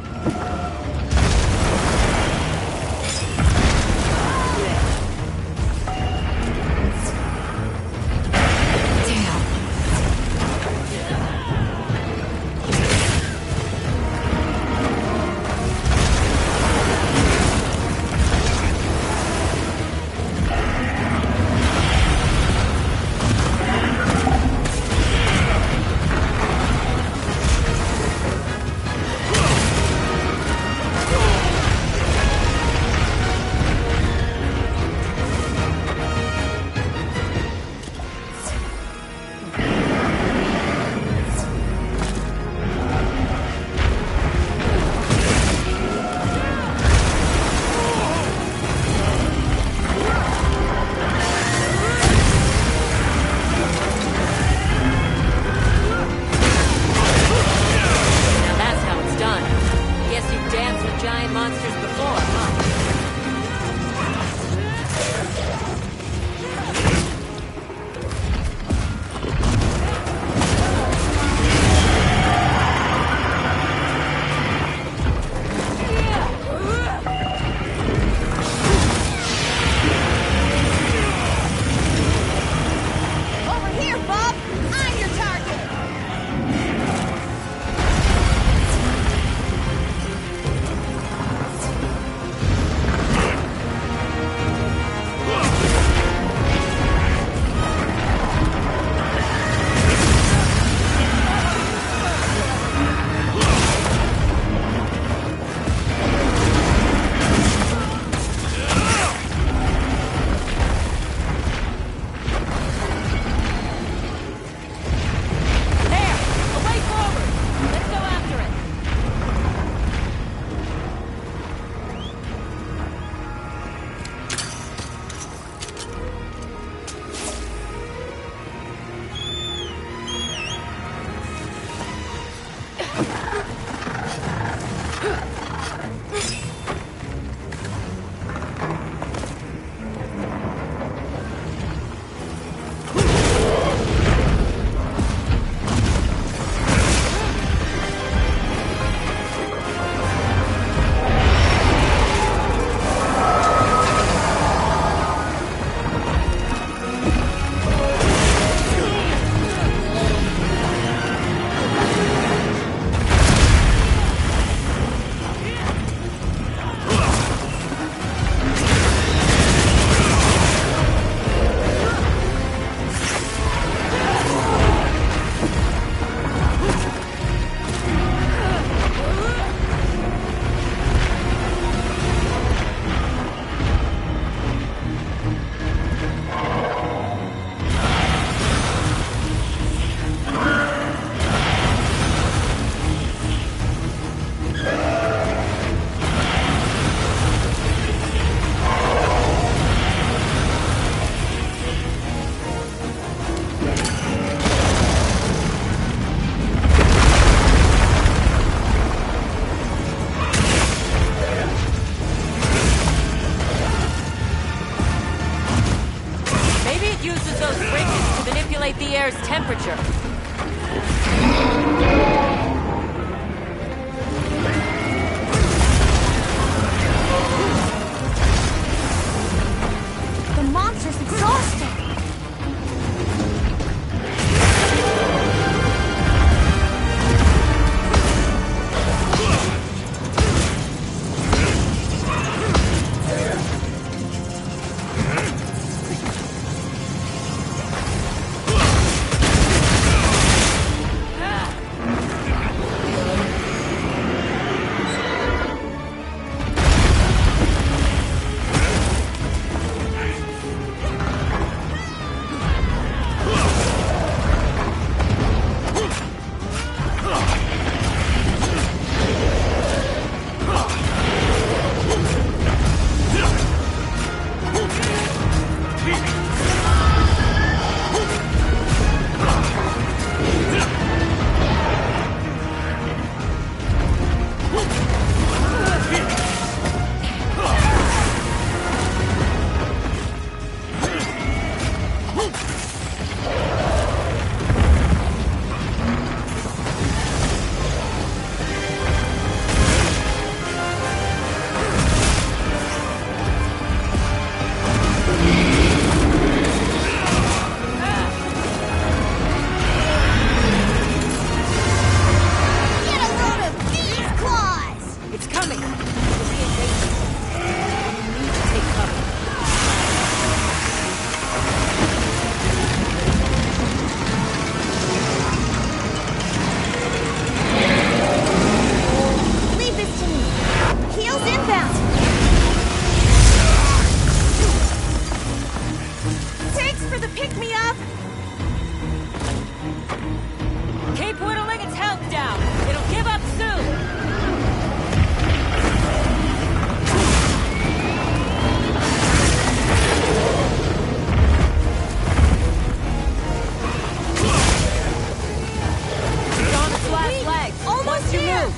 move!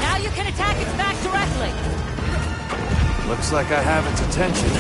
Now you can attack its back directly! Looks like I have its attention.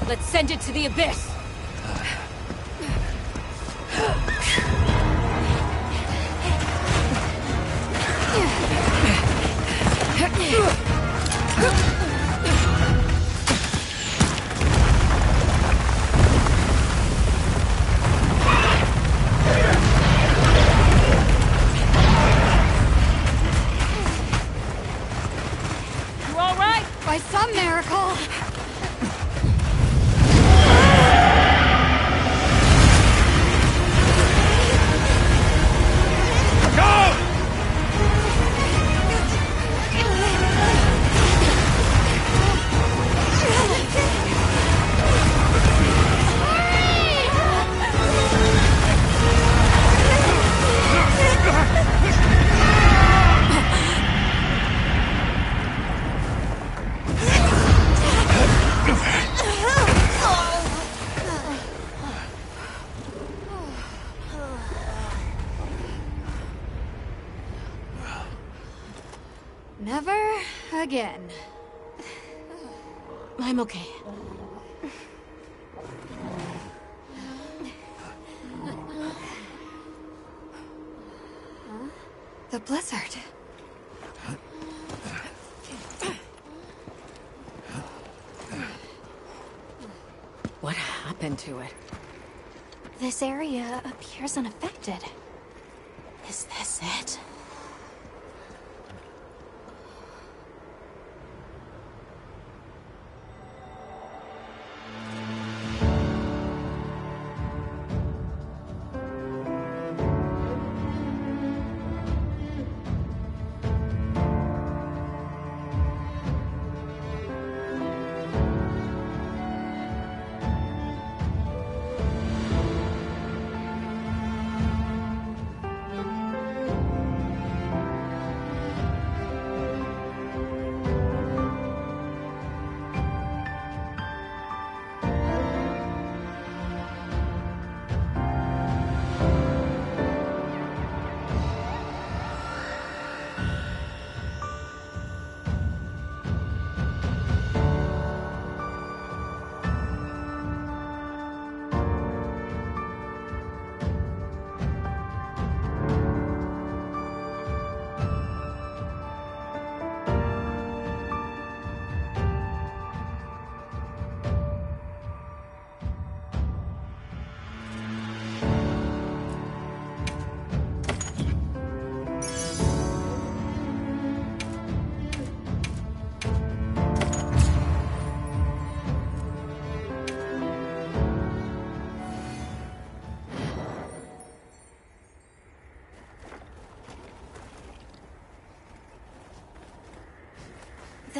Let's send it to the abyss! You all right? By some miracle! Never again. I'm okay. The blizzard. What happened to it? This area appears unaffected. Is this it?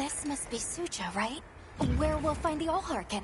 This must be Sucha, right? Where we'll find the Allharkin.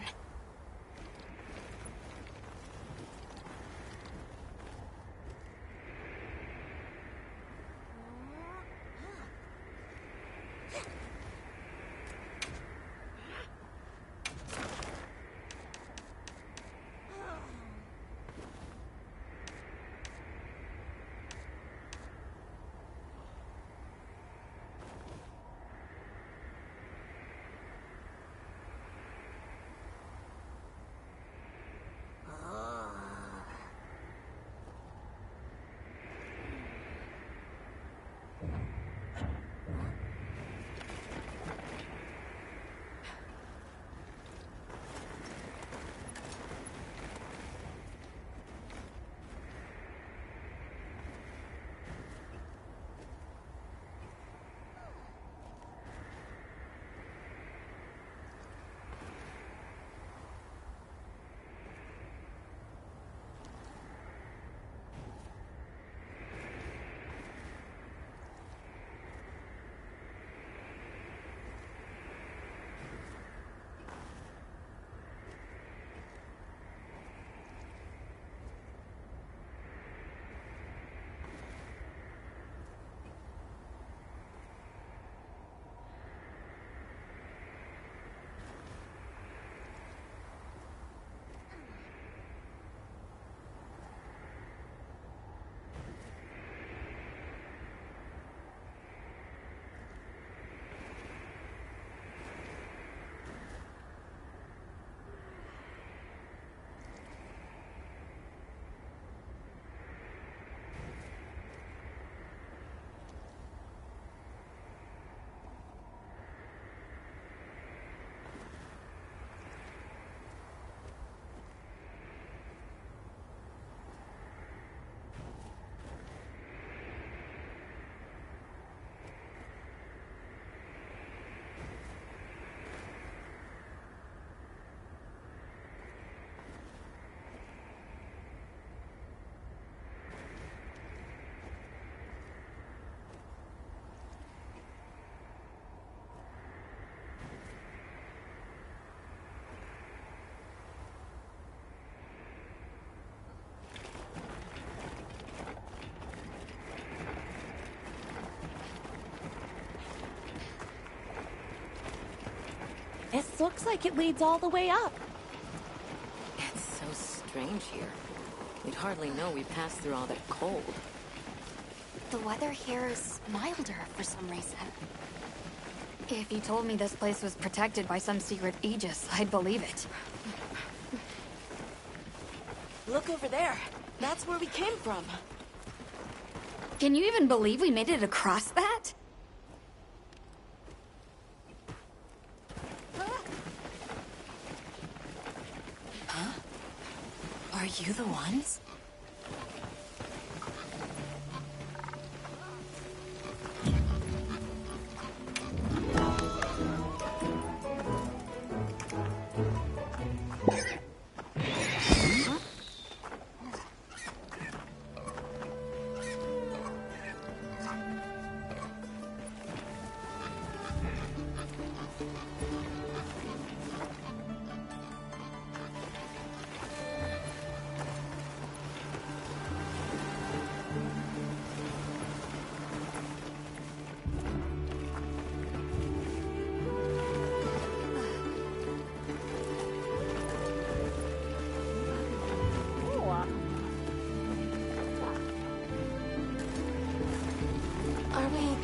This looks like it leads all the way up. It's so strange here. You'd hardly know we passed through all that cold. The weather here is milder for some reason. If you told me this place was protected by some secret aegis, I'd believe it. Look over there. That's where we came from. Can you even believe we made it across that? Huh? Are you the ones?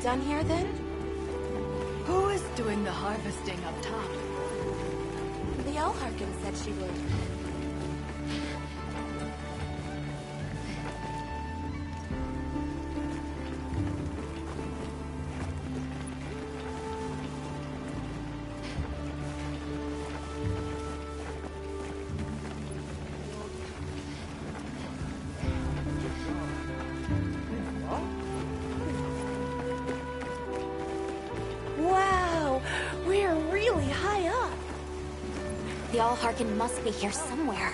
Done here then? Who is doing the harvesting up top? The Allharkin said she would. The Allharkin must be here somewhere.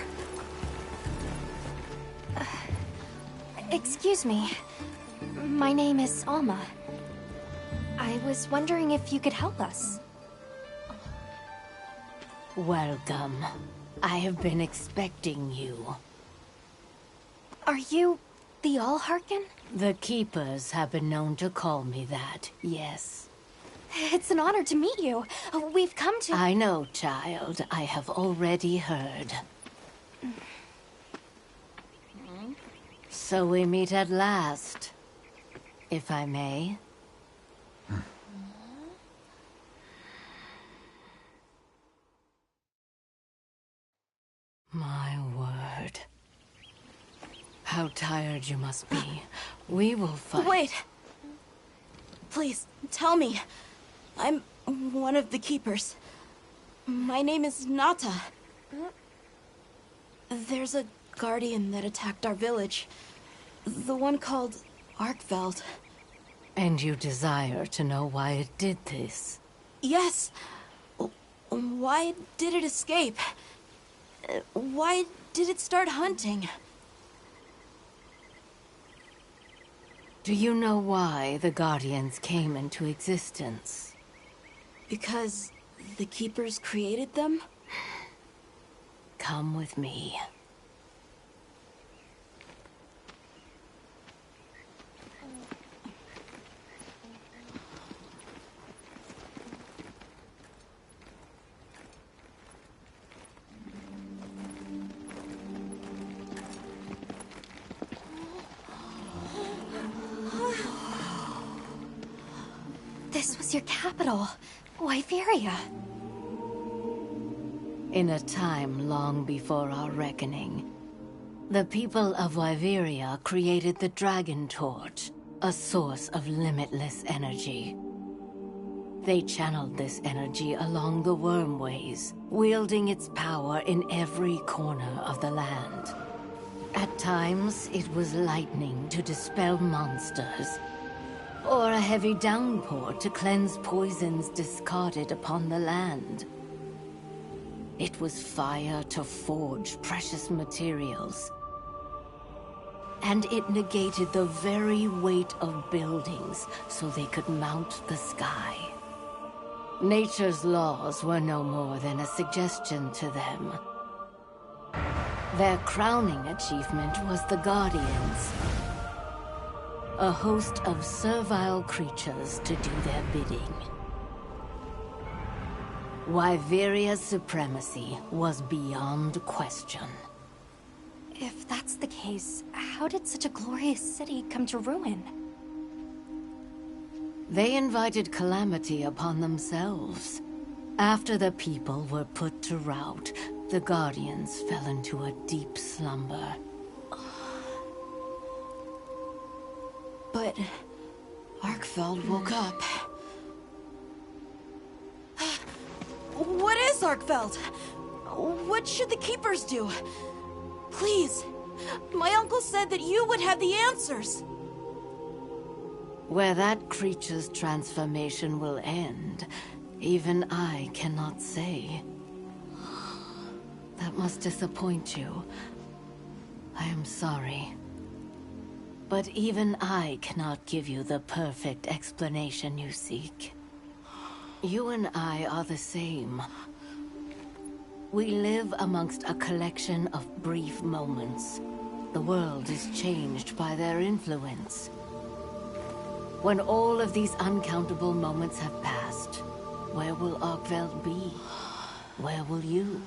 Excuse me. My name is Alma. I was wondering if you could help us. Welcome. I have been expecting you. Are you the Allharken? The Keepers have been known to call me that, yes. It's an honor to meet you. We've come to... I know, child. I have already heard. So we meet at last, if I may. My word. How tired you must be. We will fight. Wait! Please, tell me. I'm one of the Keepers. My name is Nata. There's a Guardian that attacked our village. The one called Arkveld. And you desire to know why it did this? Yes. Why did it escape? Why did it start hunting? Do you know why the Guardians came into existence? Because the Keepers created them? Come with me. This was your capital, Wyveria. In a time long before our reckoning, the people of Wyveria created the Dragon Torch, a source of limitless energy. They channeled this energy along the Wormways, wielding its power in every corner of the land. At times, it was lightning to dispel monsters, or a heavy downpour to cleanse poisons discarded upon the land. It was fire to forge precious materials. And it negated the very weight of buildings so they could mount the sky. Nature's laws were no more than a suggestion to them. Their crowning achievement was the Guardians. A host of servile creatures to do their bidding. Wyveria's supremacy was beyond question. If that's the case, how did such a glorious city come to ruin? They invited calamity upon themselves. After the people were put to rout, the Guardians fell into a deep slumber. But Arkveld woke up. What is Arkveld? What should the Keepers do? Please, my uncle said that you would have the answers. Where that creature's transformation will end, even I cannot say. That must disappoint you. I am sorry. But even I cannot give you the perfect explanation you seek. You and I are the same. We live amongst a collection of brief moments. The world is changed by their influence. When all of these uncountable moments have passed, where will Arkveld be? Where will you?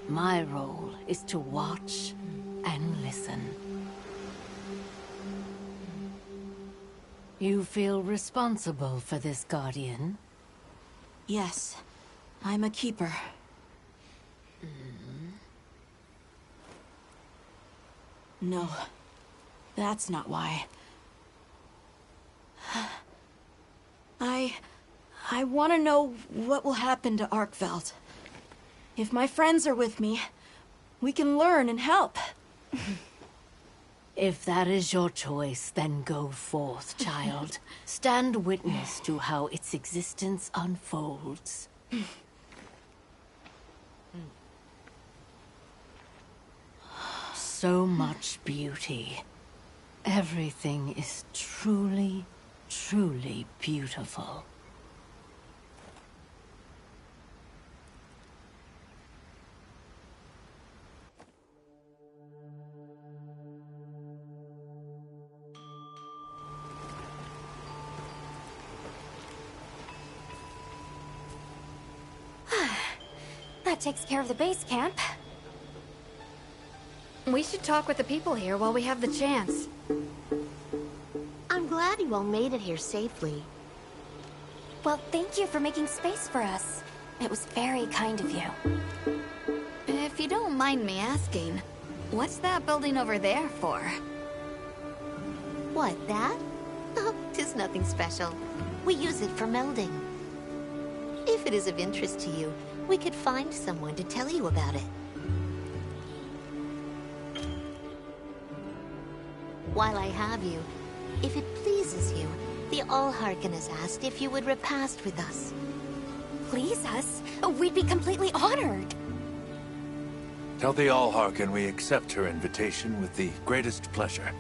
My role is to watch and listen. You feel responsible for this Guardian? Yes, I'm a Keeper. No, that's not why. I want to know what will happen to Arkveld. If my friends are with me, we can learn and help. If that is your choice, then go forth, child. Stand witness to how its existence unfolds. So much beauty. Everything is truly, truly beautiful. that takes care of the base camp. We should talk with the people here while we have the chance. I'm glad you all made it here safely. Well, thank you for making space for us. It was very kind of you. If you don't mind me asking, what's that building over there for? What, that? Oh, 'tis nothing special. We use it for melding. If it is of interest to you, we could find someone to tell you about it. While I have you, if it pleases you, the Allharken has asked if you would repast with us. Please us? We'd be completely honored. Tell the Allharken we accept her invitation with the greatest pleasure.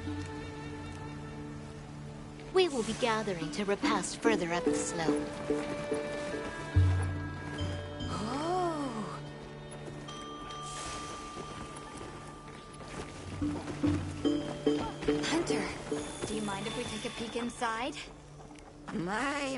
We will be gathering to repast further up the slope. Hunter, do you mind if we take a peek inside? My.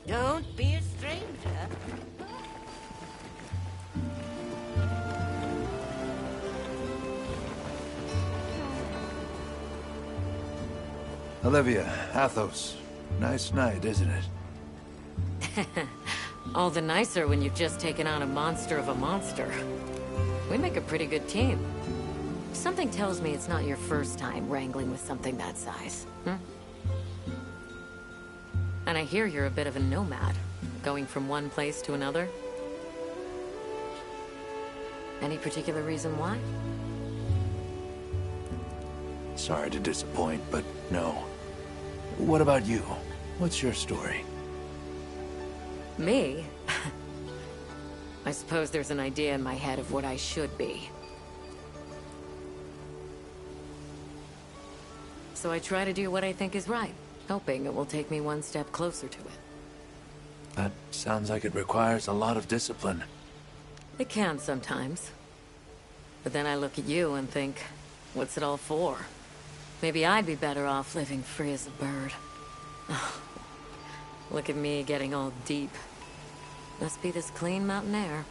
Don't be a stranger. Olivia, Athos. Nice night, isn't it? All the nicer when you've just taken on a monster of a monster. We make a pretty good team. Something tells me it's not your first time wrangling with something that size. And I hear you're a bit of a nomad, going from one place to another. Any particular reason why? Sorry to disappoint, but no. What about you? What's your story? Me? I suppose there's an idea in my head of what I should be. So I try to do what I think is right, hoping it will take me one step closer to it. That sounds like it requires a lot of discipline. It can sometimes. But then I look at you and think, what's it all for? Maybe I'd be better off living free as a bird. Look at me getting all deep. Must be this clean mountain air.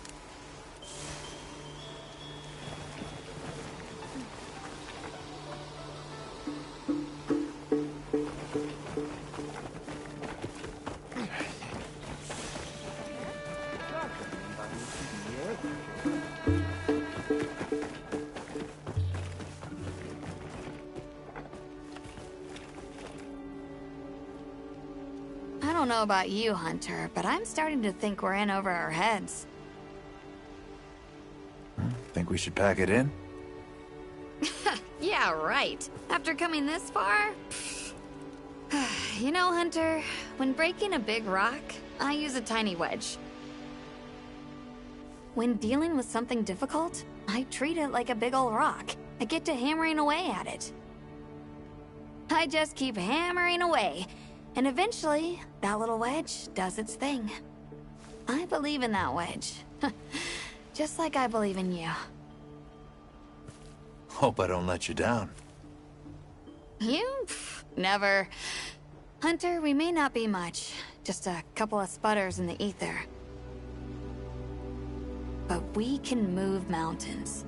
I don't know about you, Hunter, but I'm starting to think we're in over our heads. Think we should pack it in? Yeah, right. After coming this far? You know, Hunter, when breaking a big rock, I use a tiny wedge. When dealing with something difficult, I treat it like a big old rock. I get to hammering away at it. I just keep hammering away, and eventually, that little wedge does its thing. I believe in that wedge. Just like I believe in you. Hope I don't let you down. You? Never. Hunter, we may not be much. Just a couple of sputters in the ether. But we can move mountains.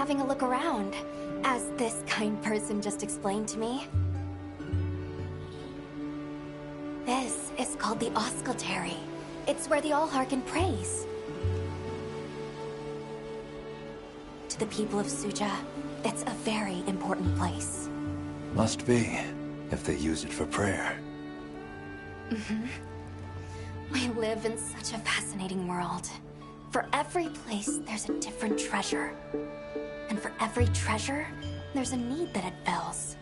having a look around, as this kind person just explained to me. This is called the Oscultary. It's where the Allharkin prays. To the people of Suja, it's a very important place. Must be, if they use it for prayer. We live in such a fascinating world. For every place, there's a different treasure. And for every treasure, there's a need that it fills.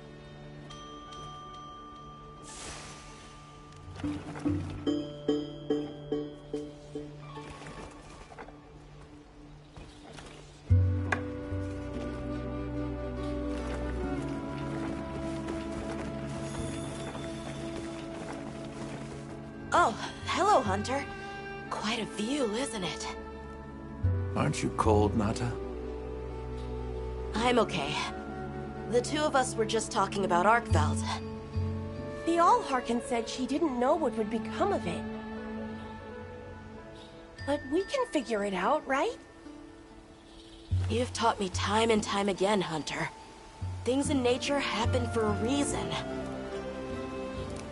Oh, hello, Hunter. Quite a view, isn't it? Aren't you cold, Nata? I'm okay. The two of us were just talking about Arkveld. The Allharkin said she didn't know what would become of it. But we can figure it out, right? You've taught me time and time again, Hunter. Things in nature happen for a reason.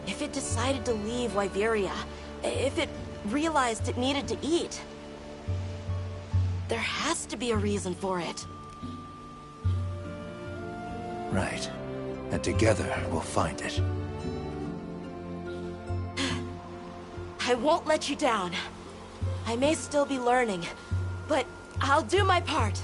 If it decided to leave Wyveria, if it realized it needed to eat, there has to be a reason for it. Right. And together, we'll find it. I won't let you down. I may still be learning, but I'll do my part.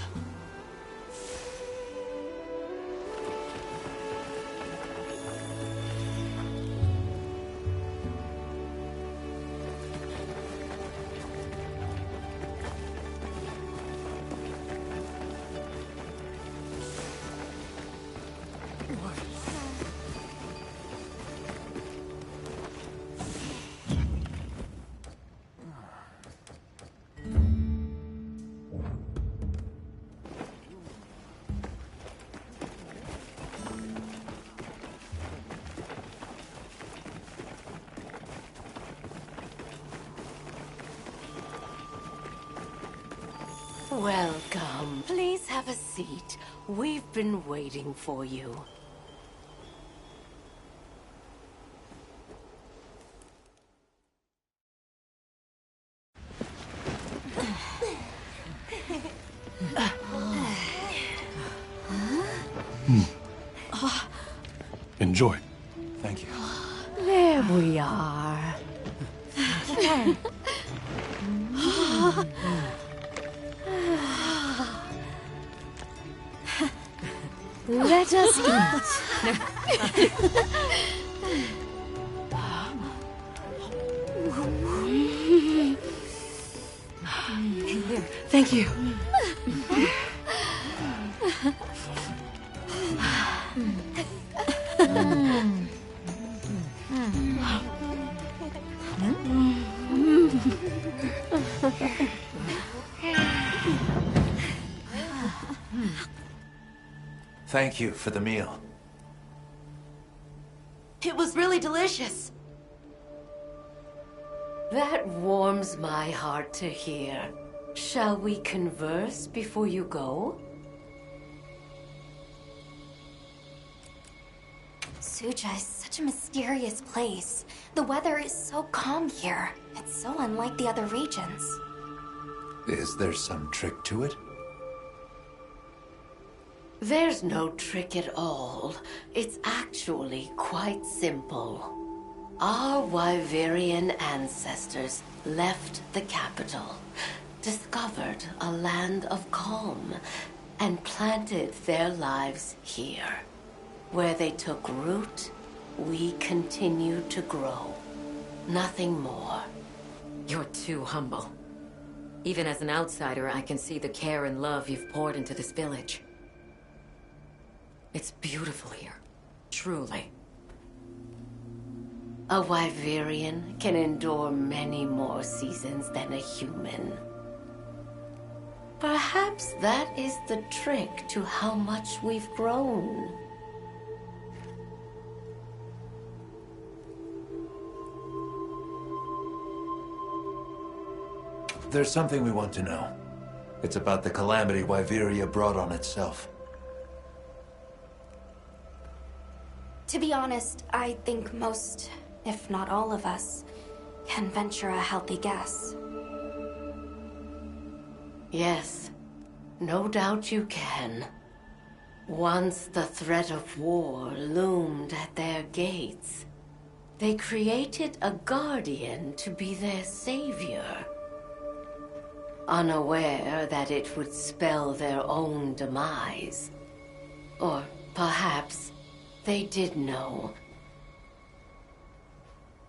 Welcome. Please have a seat. We've been waiting for you. Enjoy. Thank you. There we are. Let us eat. Thank you. Thank you for the meal. It was really delicious. That warms my heart to hear. Shall we converse before you go? Suja is such a mysterious place. The weather is so calm here. It's so unlike the other regions. Is there some trick to it? There's no trick at all. It's actually quite simple. Our Wyverian ancestors left the capital, discovered a land of calm, and planted their lives here. Where they took root, we continue to grow. Nothing more. You're too humble. Even as an outsider, I can see the care and love you've poured into this village. It's beautiful here. Truly. A Wyverian can endure many more seasons than a human. Perhaps that is the trick to how much we've grown. There's something we want to know. It's about the calamity Wyveria brought on itself. To be honest, I think most, if not all of us, can venture a healthy guess. Yes, no doubt you can. Once the threat of war loomed at their gates, they created a guardian to be their savior. Unaware that it would spell their own demise. Or perhaps they did know.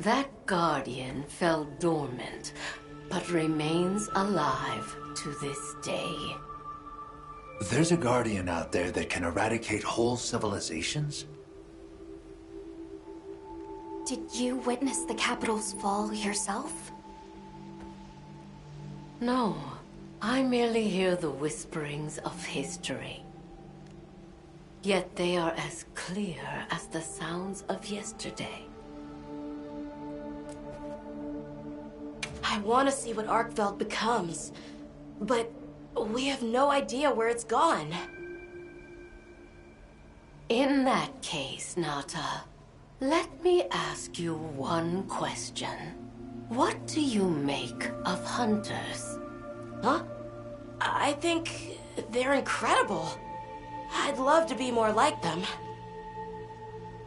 That guardian fell dormant, but remains alive to this day. There's a guardian out there that can eradicate whole civilizations? Did you witness the capital's fall yourself? No, I merely hear the whisperings of history. Yet they are as clear as the sounds of yesterday. I want to see what Arkveld becomes, but we have no idea where it's gone. In that case, Nata, let me ask you one question. What do you make of hunters? Huh? I think they're incredible. I'd love to be more like them.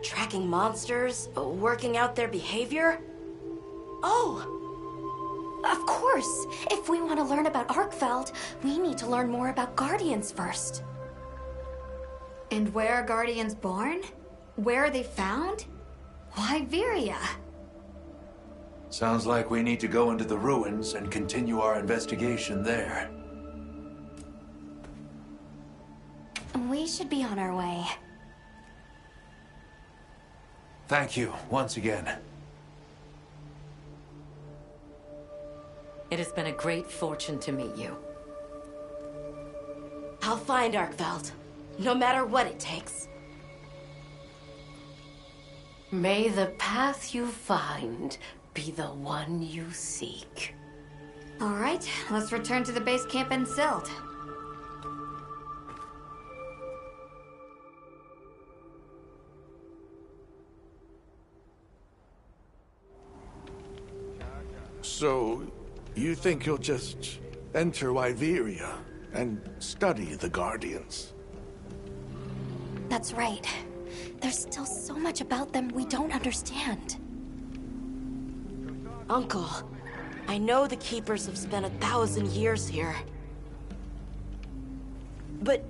Tracking monsters, working out their behavior. Oh! Of course! If we want to learn about Arkveld, we need to learn more about Guardians first. And where are Guardians born? Where are they found? Wyveria. Sounds like we need to go into the ruins and continue our investigation there. We should be on our way. Thank you, once again. It has been a great fortune to meet you. I'll find Arkveld, no matter what it takes. May the path you find be the one you seek. All right, let's return to the base camp in Silt. So, you think you'll just enter Wyveria and study the Guardians? That's right. There's still so much about them we don't understand. Uncle, I know the Keepers have spent 1,000 years here. But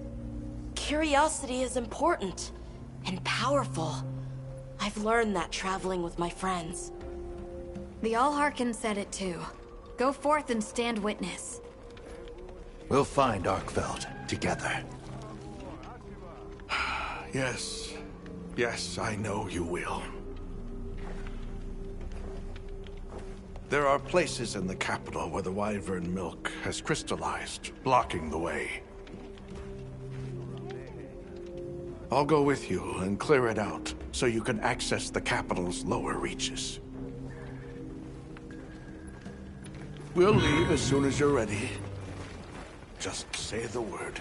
curiosity is important and powerful. I've learned that traveling with my friends. The Allharkin said it too. Go forth and stand witness. We'll find Arkveld together. Yes. Yes, I know you will. There are places in the capital where the Wyvern milk has crystallized, blocking the way. I'll go with you and clear it out, so you can access the capital's lower reaches. We'll leave as soon as you're ready. Just say the word.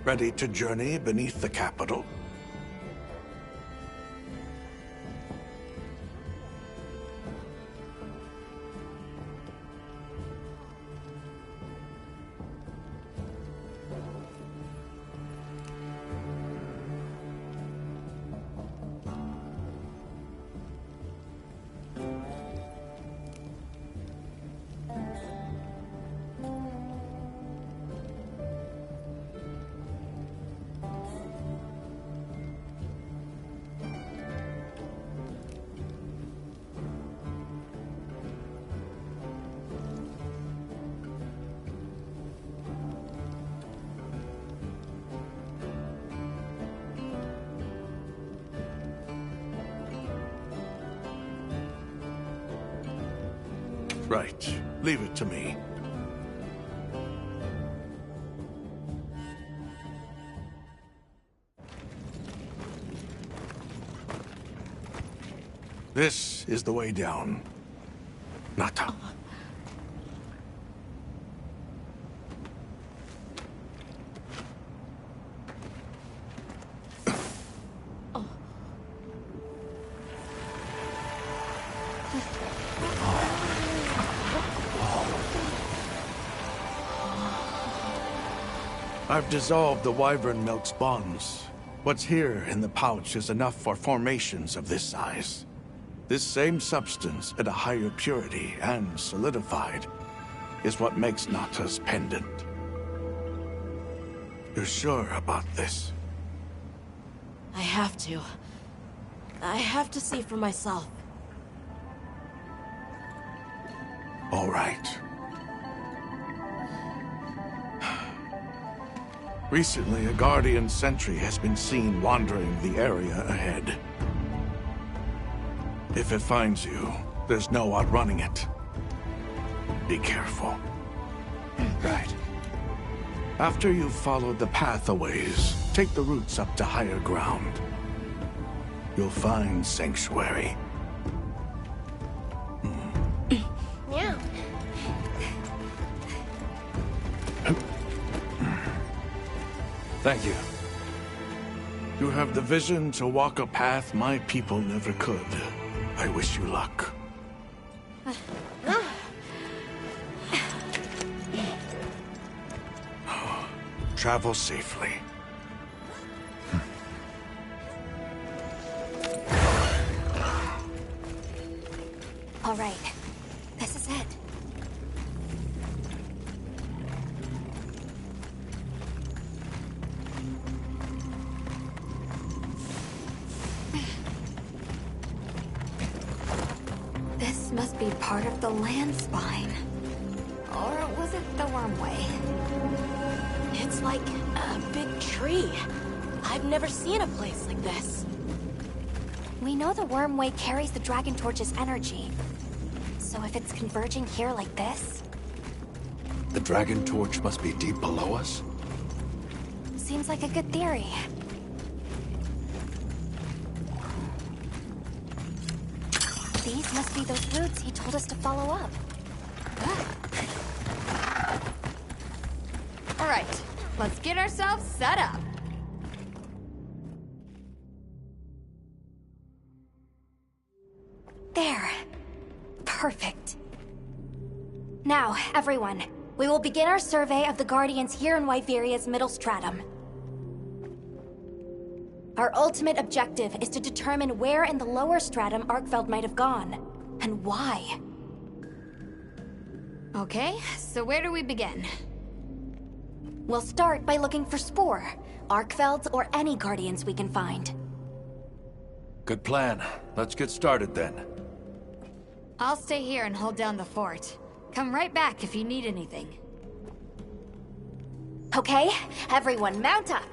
Ready to journey beneath the capital? Right. Leave it to me. This is the way down. Nata. I've dissolved the wyvern milk's bonds. What's here in the pouch is enough for formations of this size. This same substance at a higher purity and solidified is what makes Nata's pendant. You're sure about this? I have to. I have to see for myself. All right. Recently, a Guardian sentry has been seen wandering the area ahead. If it finds you, there's no outrunning it. Be careful. Right. After you've followed the pathways, take the routes up to higher ground. You'll find Sanctuary. Yeah. Thank you. You have the vision to walk a path my people never could. I wish you luck. Travel safely. All right. This is it. This must be part of the land spine. Or was it the Wormway? It's like a big tree. I've never seen a place like this. We know the Wormway carries the Dragon Torch's energy. So if it's converging here like this, The Dragon Torch must be deep below us? seems like a good theory. These must be those routes he told us to follow up. All right, let's get ourselves set up. There. Perfect. Now, everyone, we will begin our survey of the Guardians here in Wyveria's middle stratum. Our ultimate objective is to determine where in the lower stratum Arkfeld might have gone, and why. Okay, so where do we begin? We'll start by looking for Spore, Arkfelds, or any Guardians we can find. Good plan. Let's get started then. I'll stay here and hold down the fort. Come right back if you need anything. Okay, everyone mount up.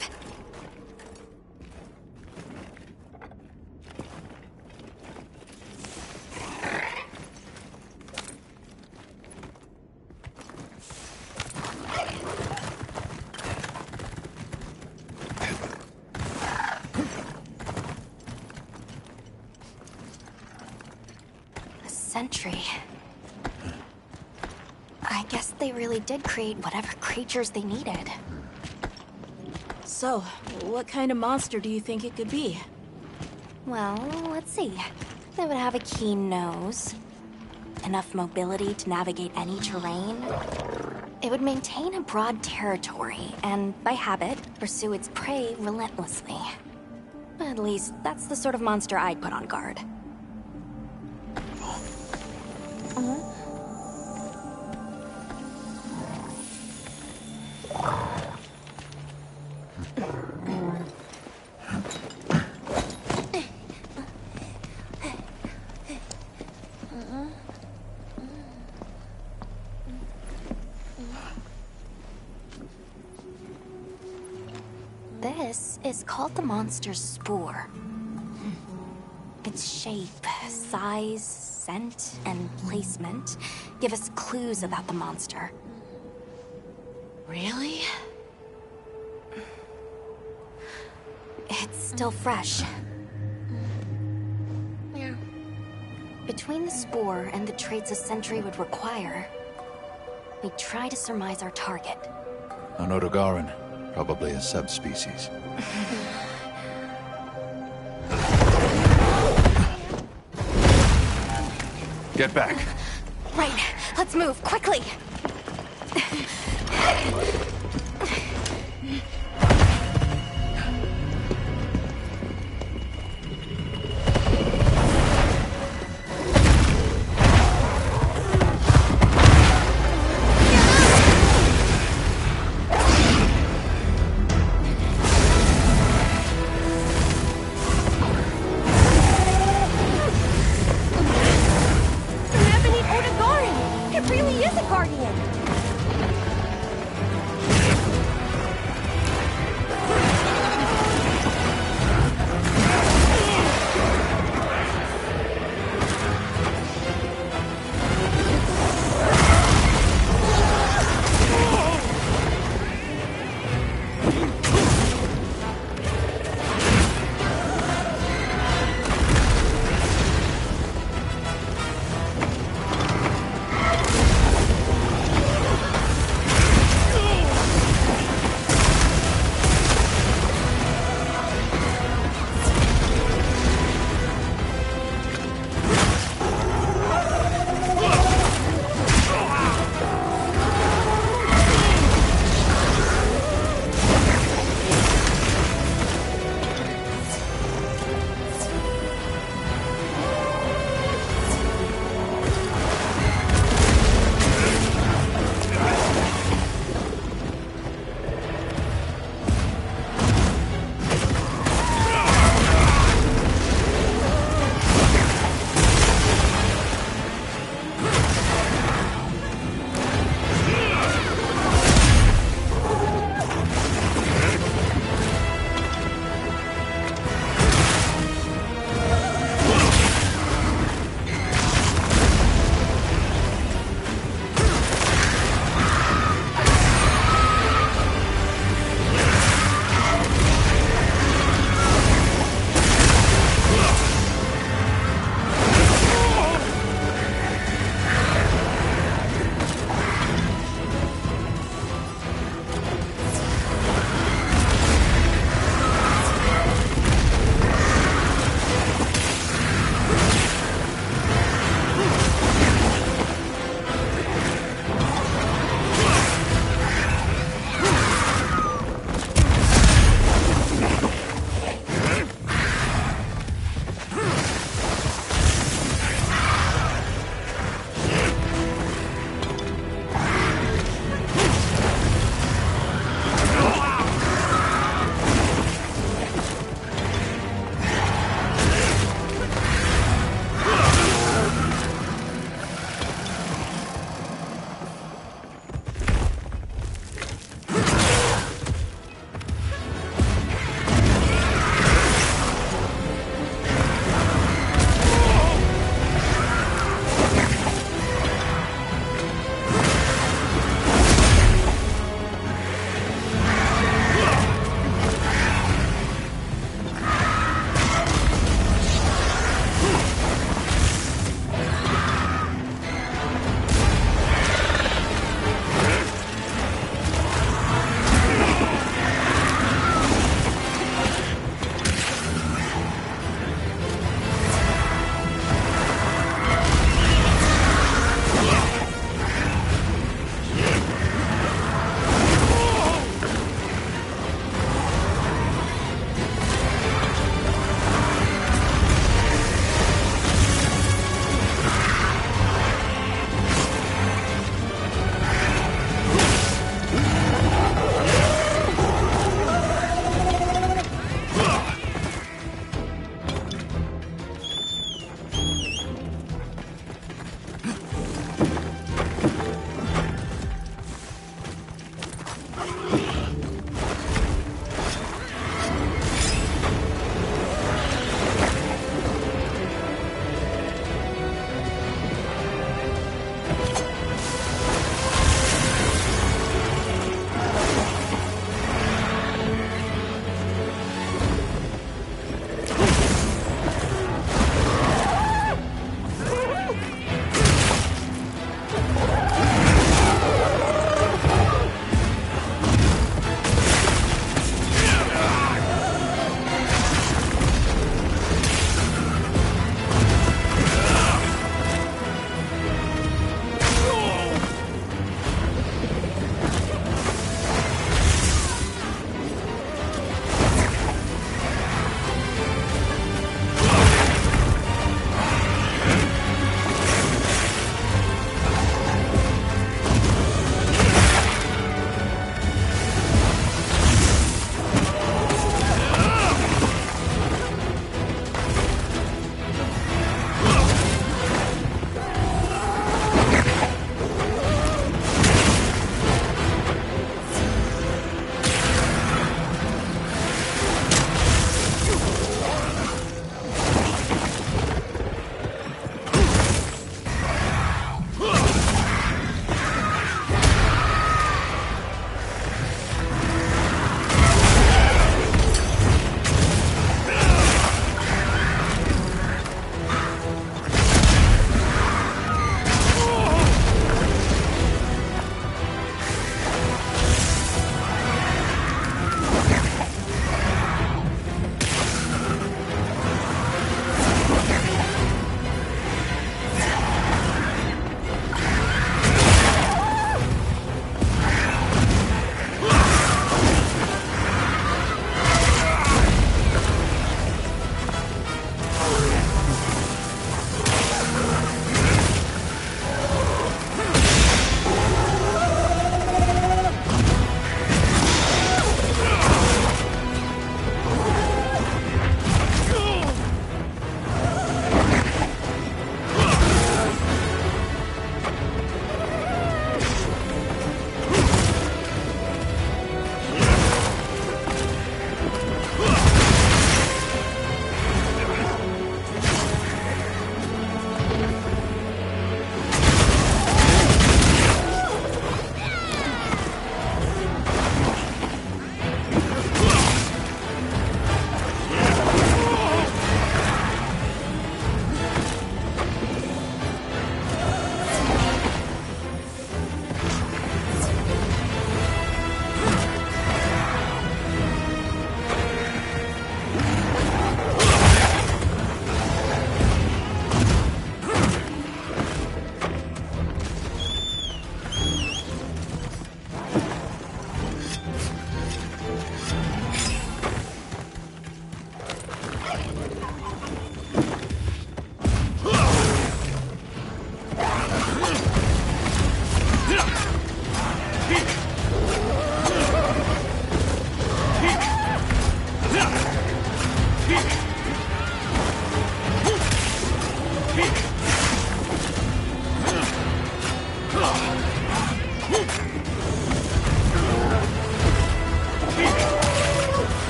Sentry. I guess they really did create whatever creatures they needed. So, what kind of monster do you think it could be? Well, let's see. They would have a keen nose, enough mobility to navigate any terrain. It would maintain a broad territory, and by habit, pursue its prey relentlessly. At least, that's the sort of monster I'd put on guard. This is called the monster's spore. Its shape, size, scent, and placement give us clues about the monster. Really? It's still fresh. Yeah. Between the spore and the traits a sentry would require, we try to surmise our target. An Odogaran, probably a subspecies. Get back. Right, let's move, quickly! Guardian.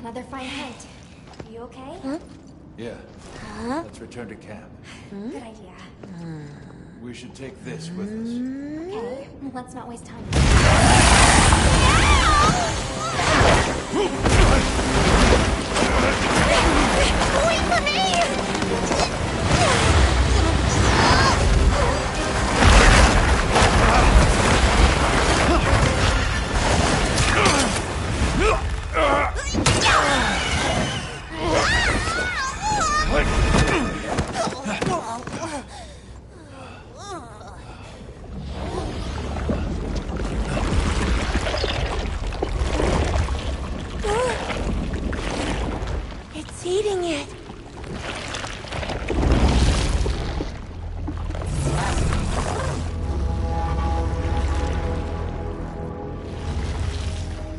Another fine hunt. You okay? Yeah. Huh? Let's return to camp. Good idea. We we should take this with us. Okay, let's not waste time. Wait for me! It's eating it.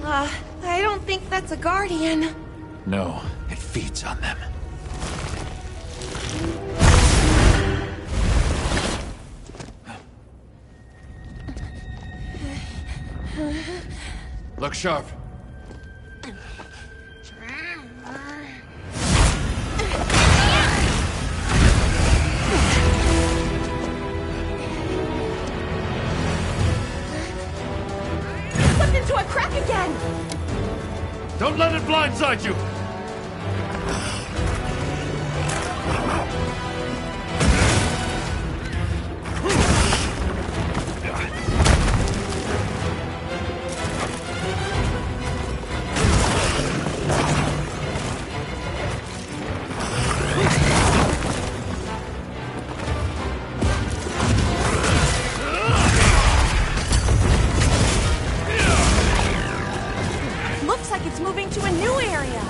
I don't think that's a guardian. No, it feeds on them. Look sharp. Slipped into a crack again! Don't let it blindside you! Looks like it's moving to a new area.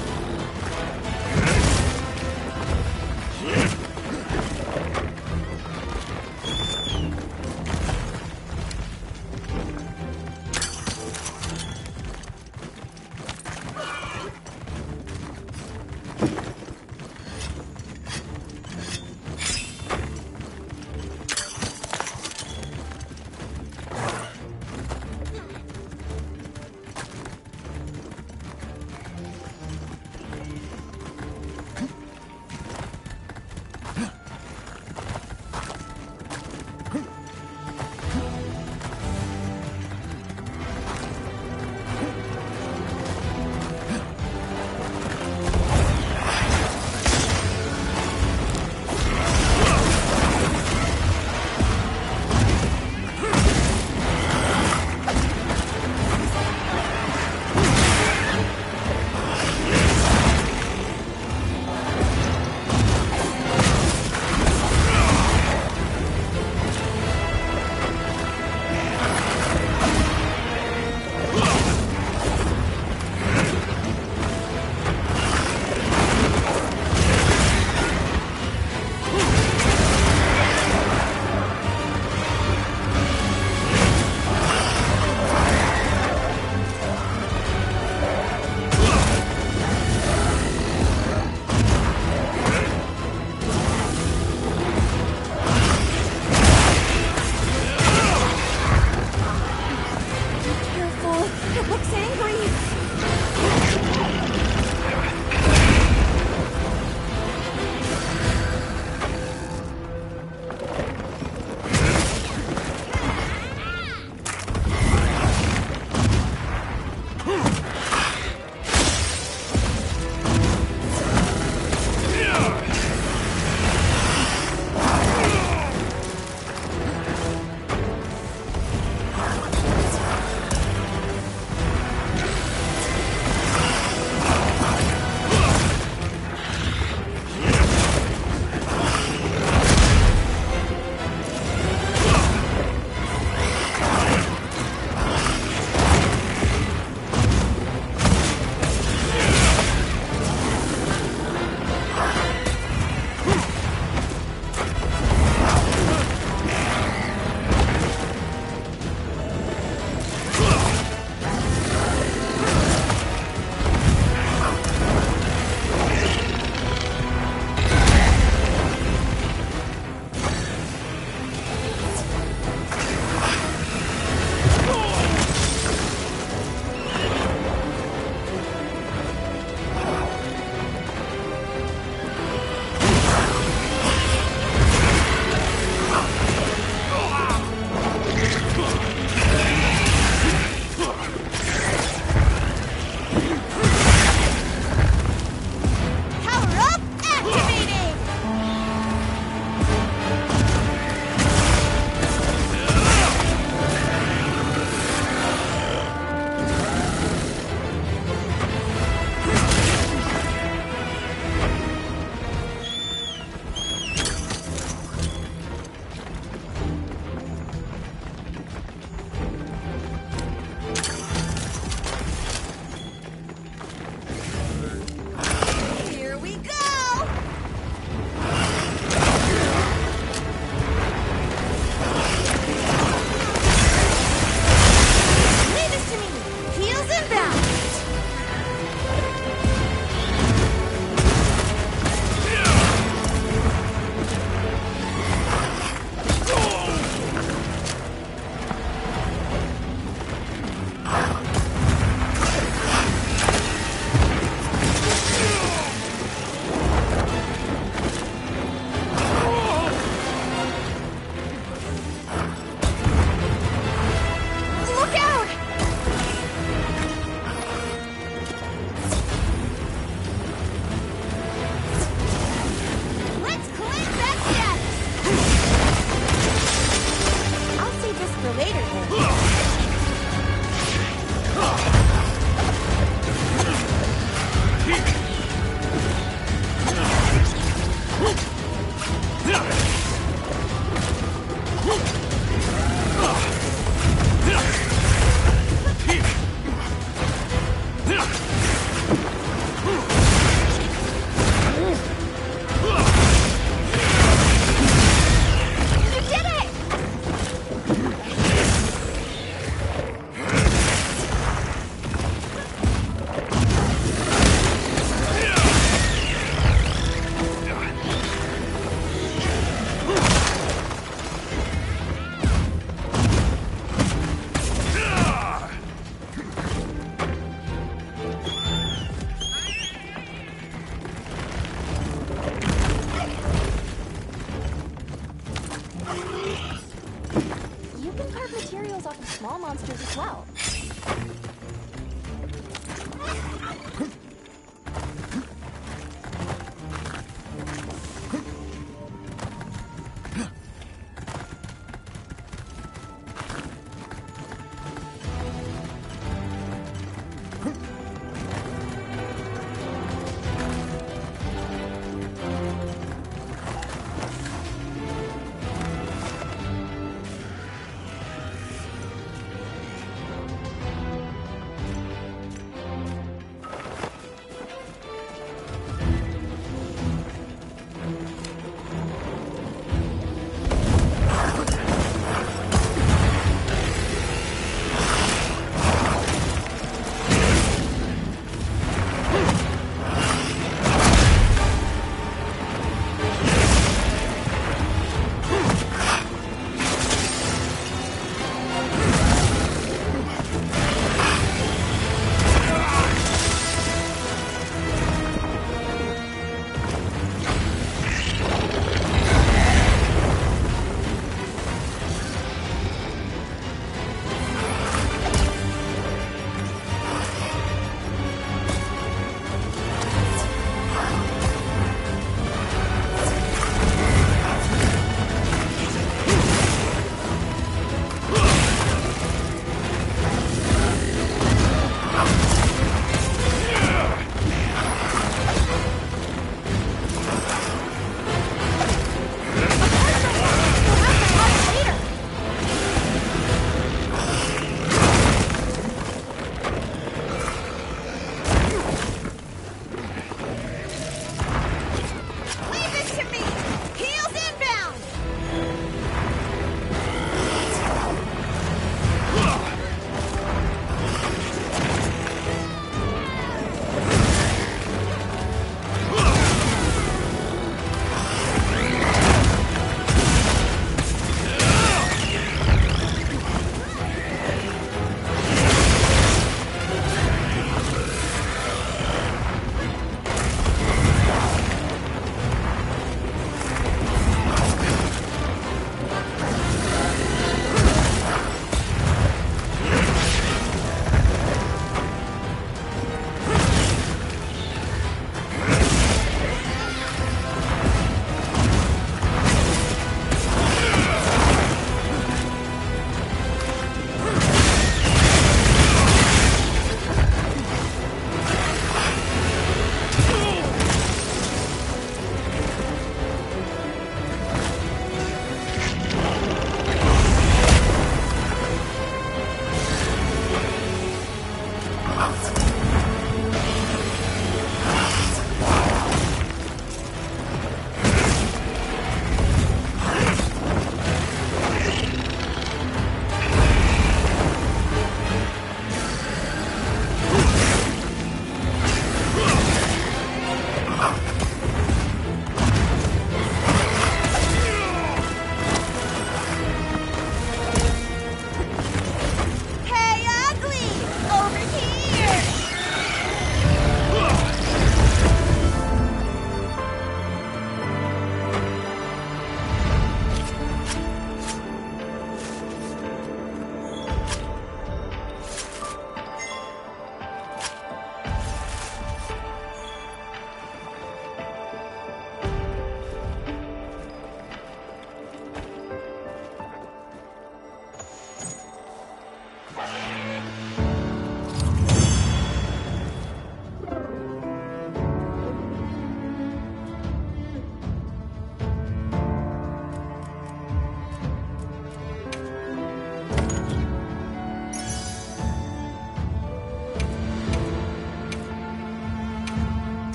eyes off of small monsters as well.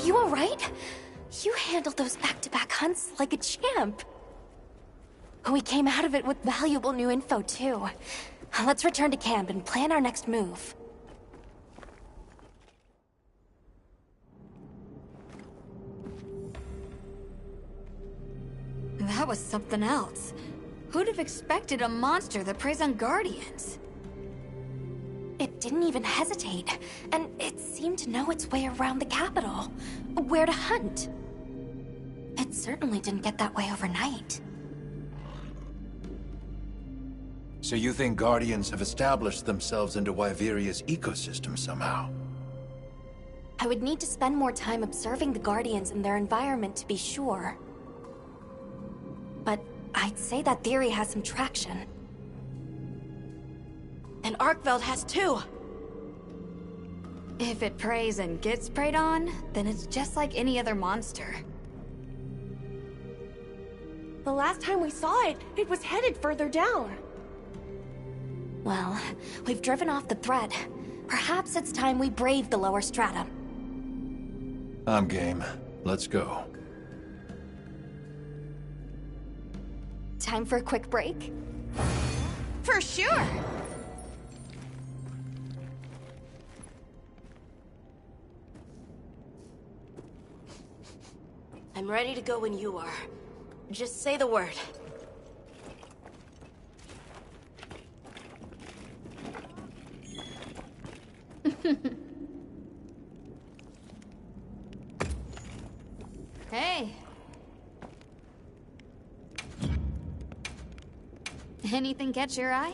You all right? You handled those back-to-back hunts like a champ. We came out of it with valuable new info, too. Let's return to camp and plan our next move. That was something else. Who'd have expected a monster that preys on Guardians? It didn't even hesitate, and it seemed to know its way around the capital. Where to hunt. It certainly didn't get that way overnight. So you think Guardians have established themselves into Wyveria's ecosystem somehow? I would need to spend more time observing the Guardians and their environment to be sure. But I'd say that theory has some traction. And Arkveld has too! If it preys and gets preyed on, then it's just like any other monster. The last time we saw it, it was headed further down. Well, we've driven off the threat. Perhaps it's time we brave the lower strata. I'm game. Let's go. Time for a quick break? For sure! I'm ready to go when you are. Just say the word. Hey. Anything catch your eye?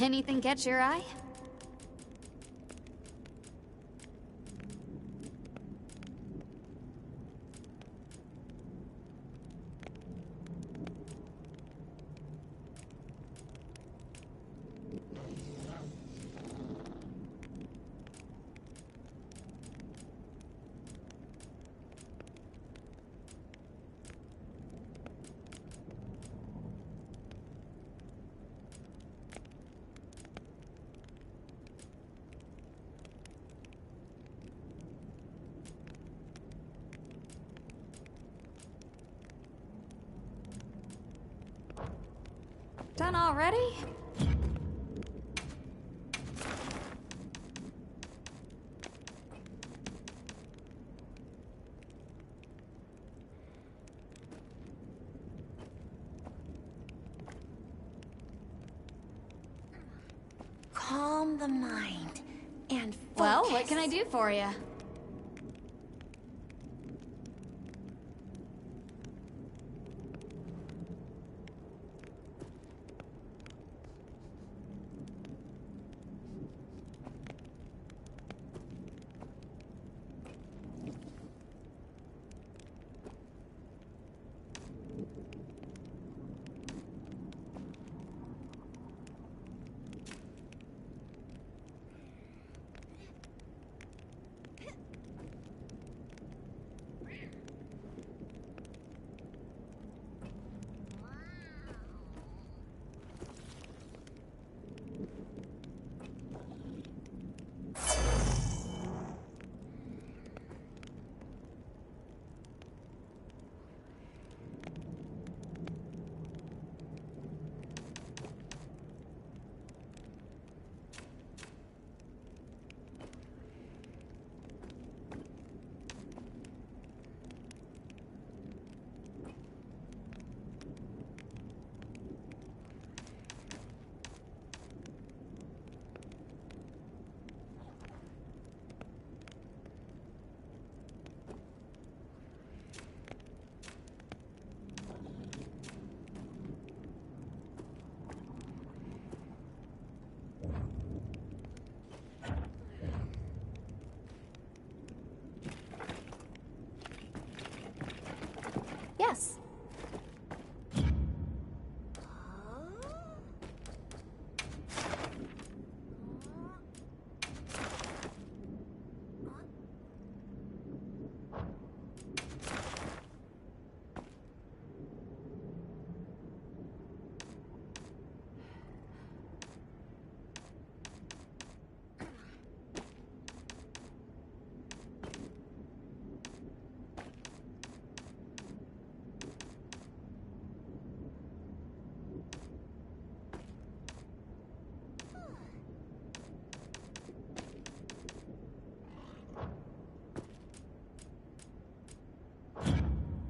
Anything catch your eye? Done already? Calm the mind and focus. Well, what can I do for you? Yes.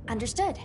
Understood.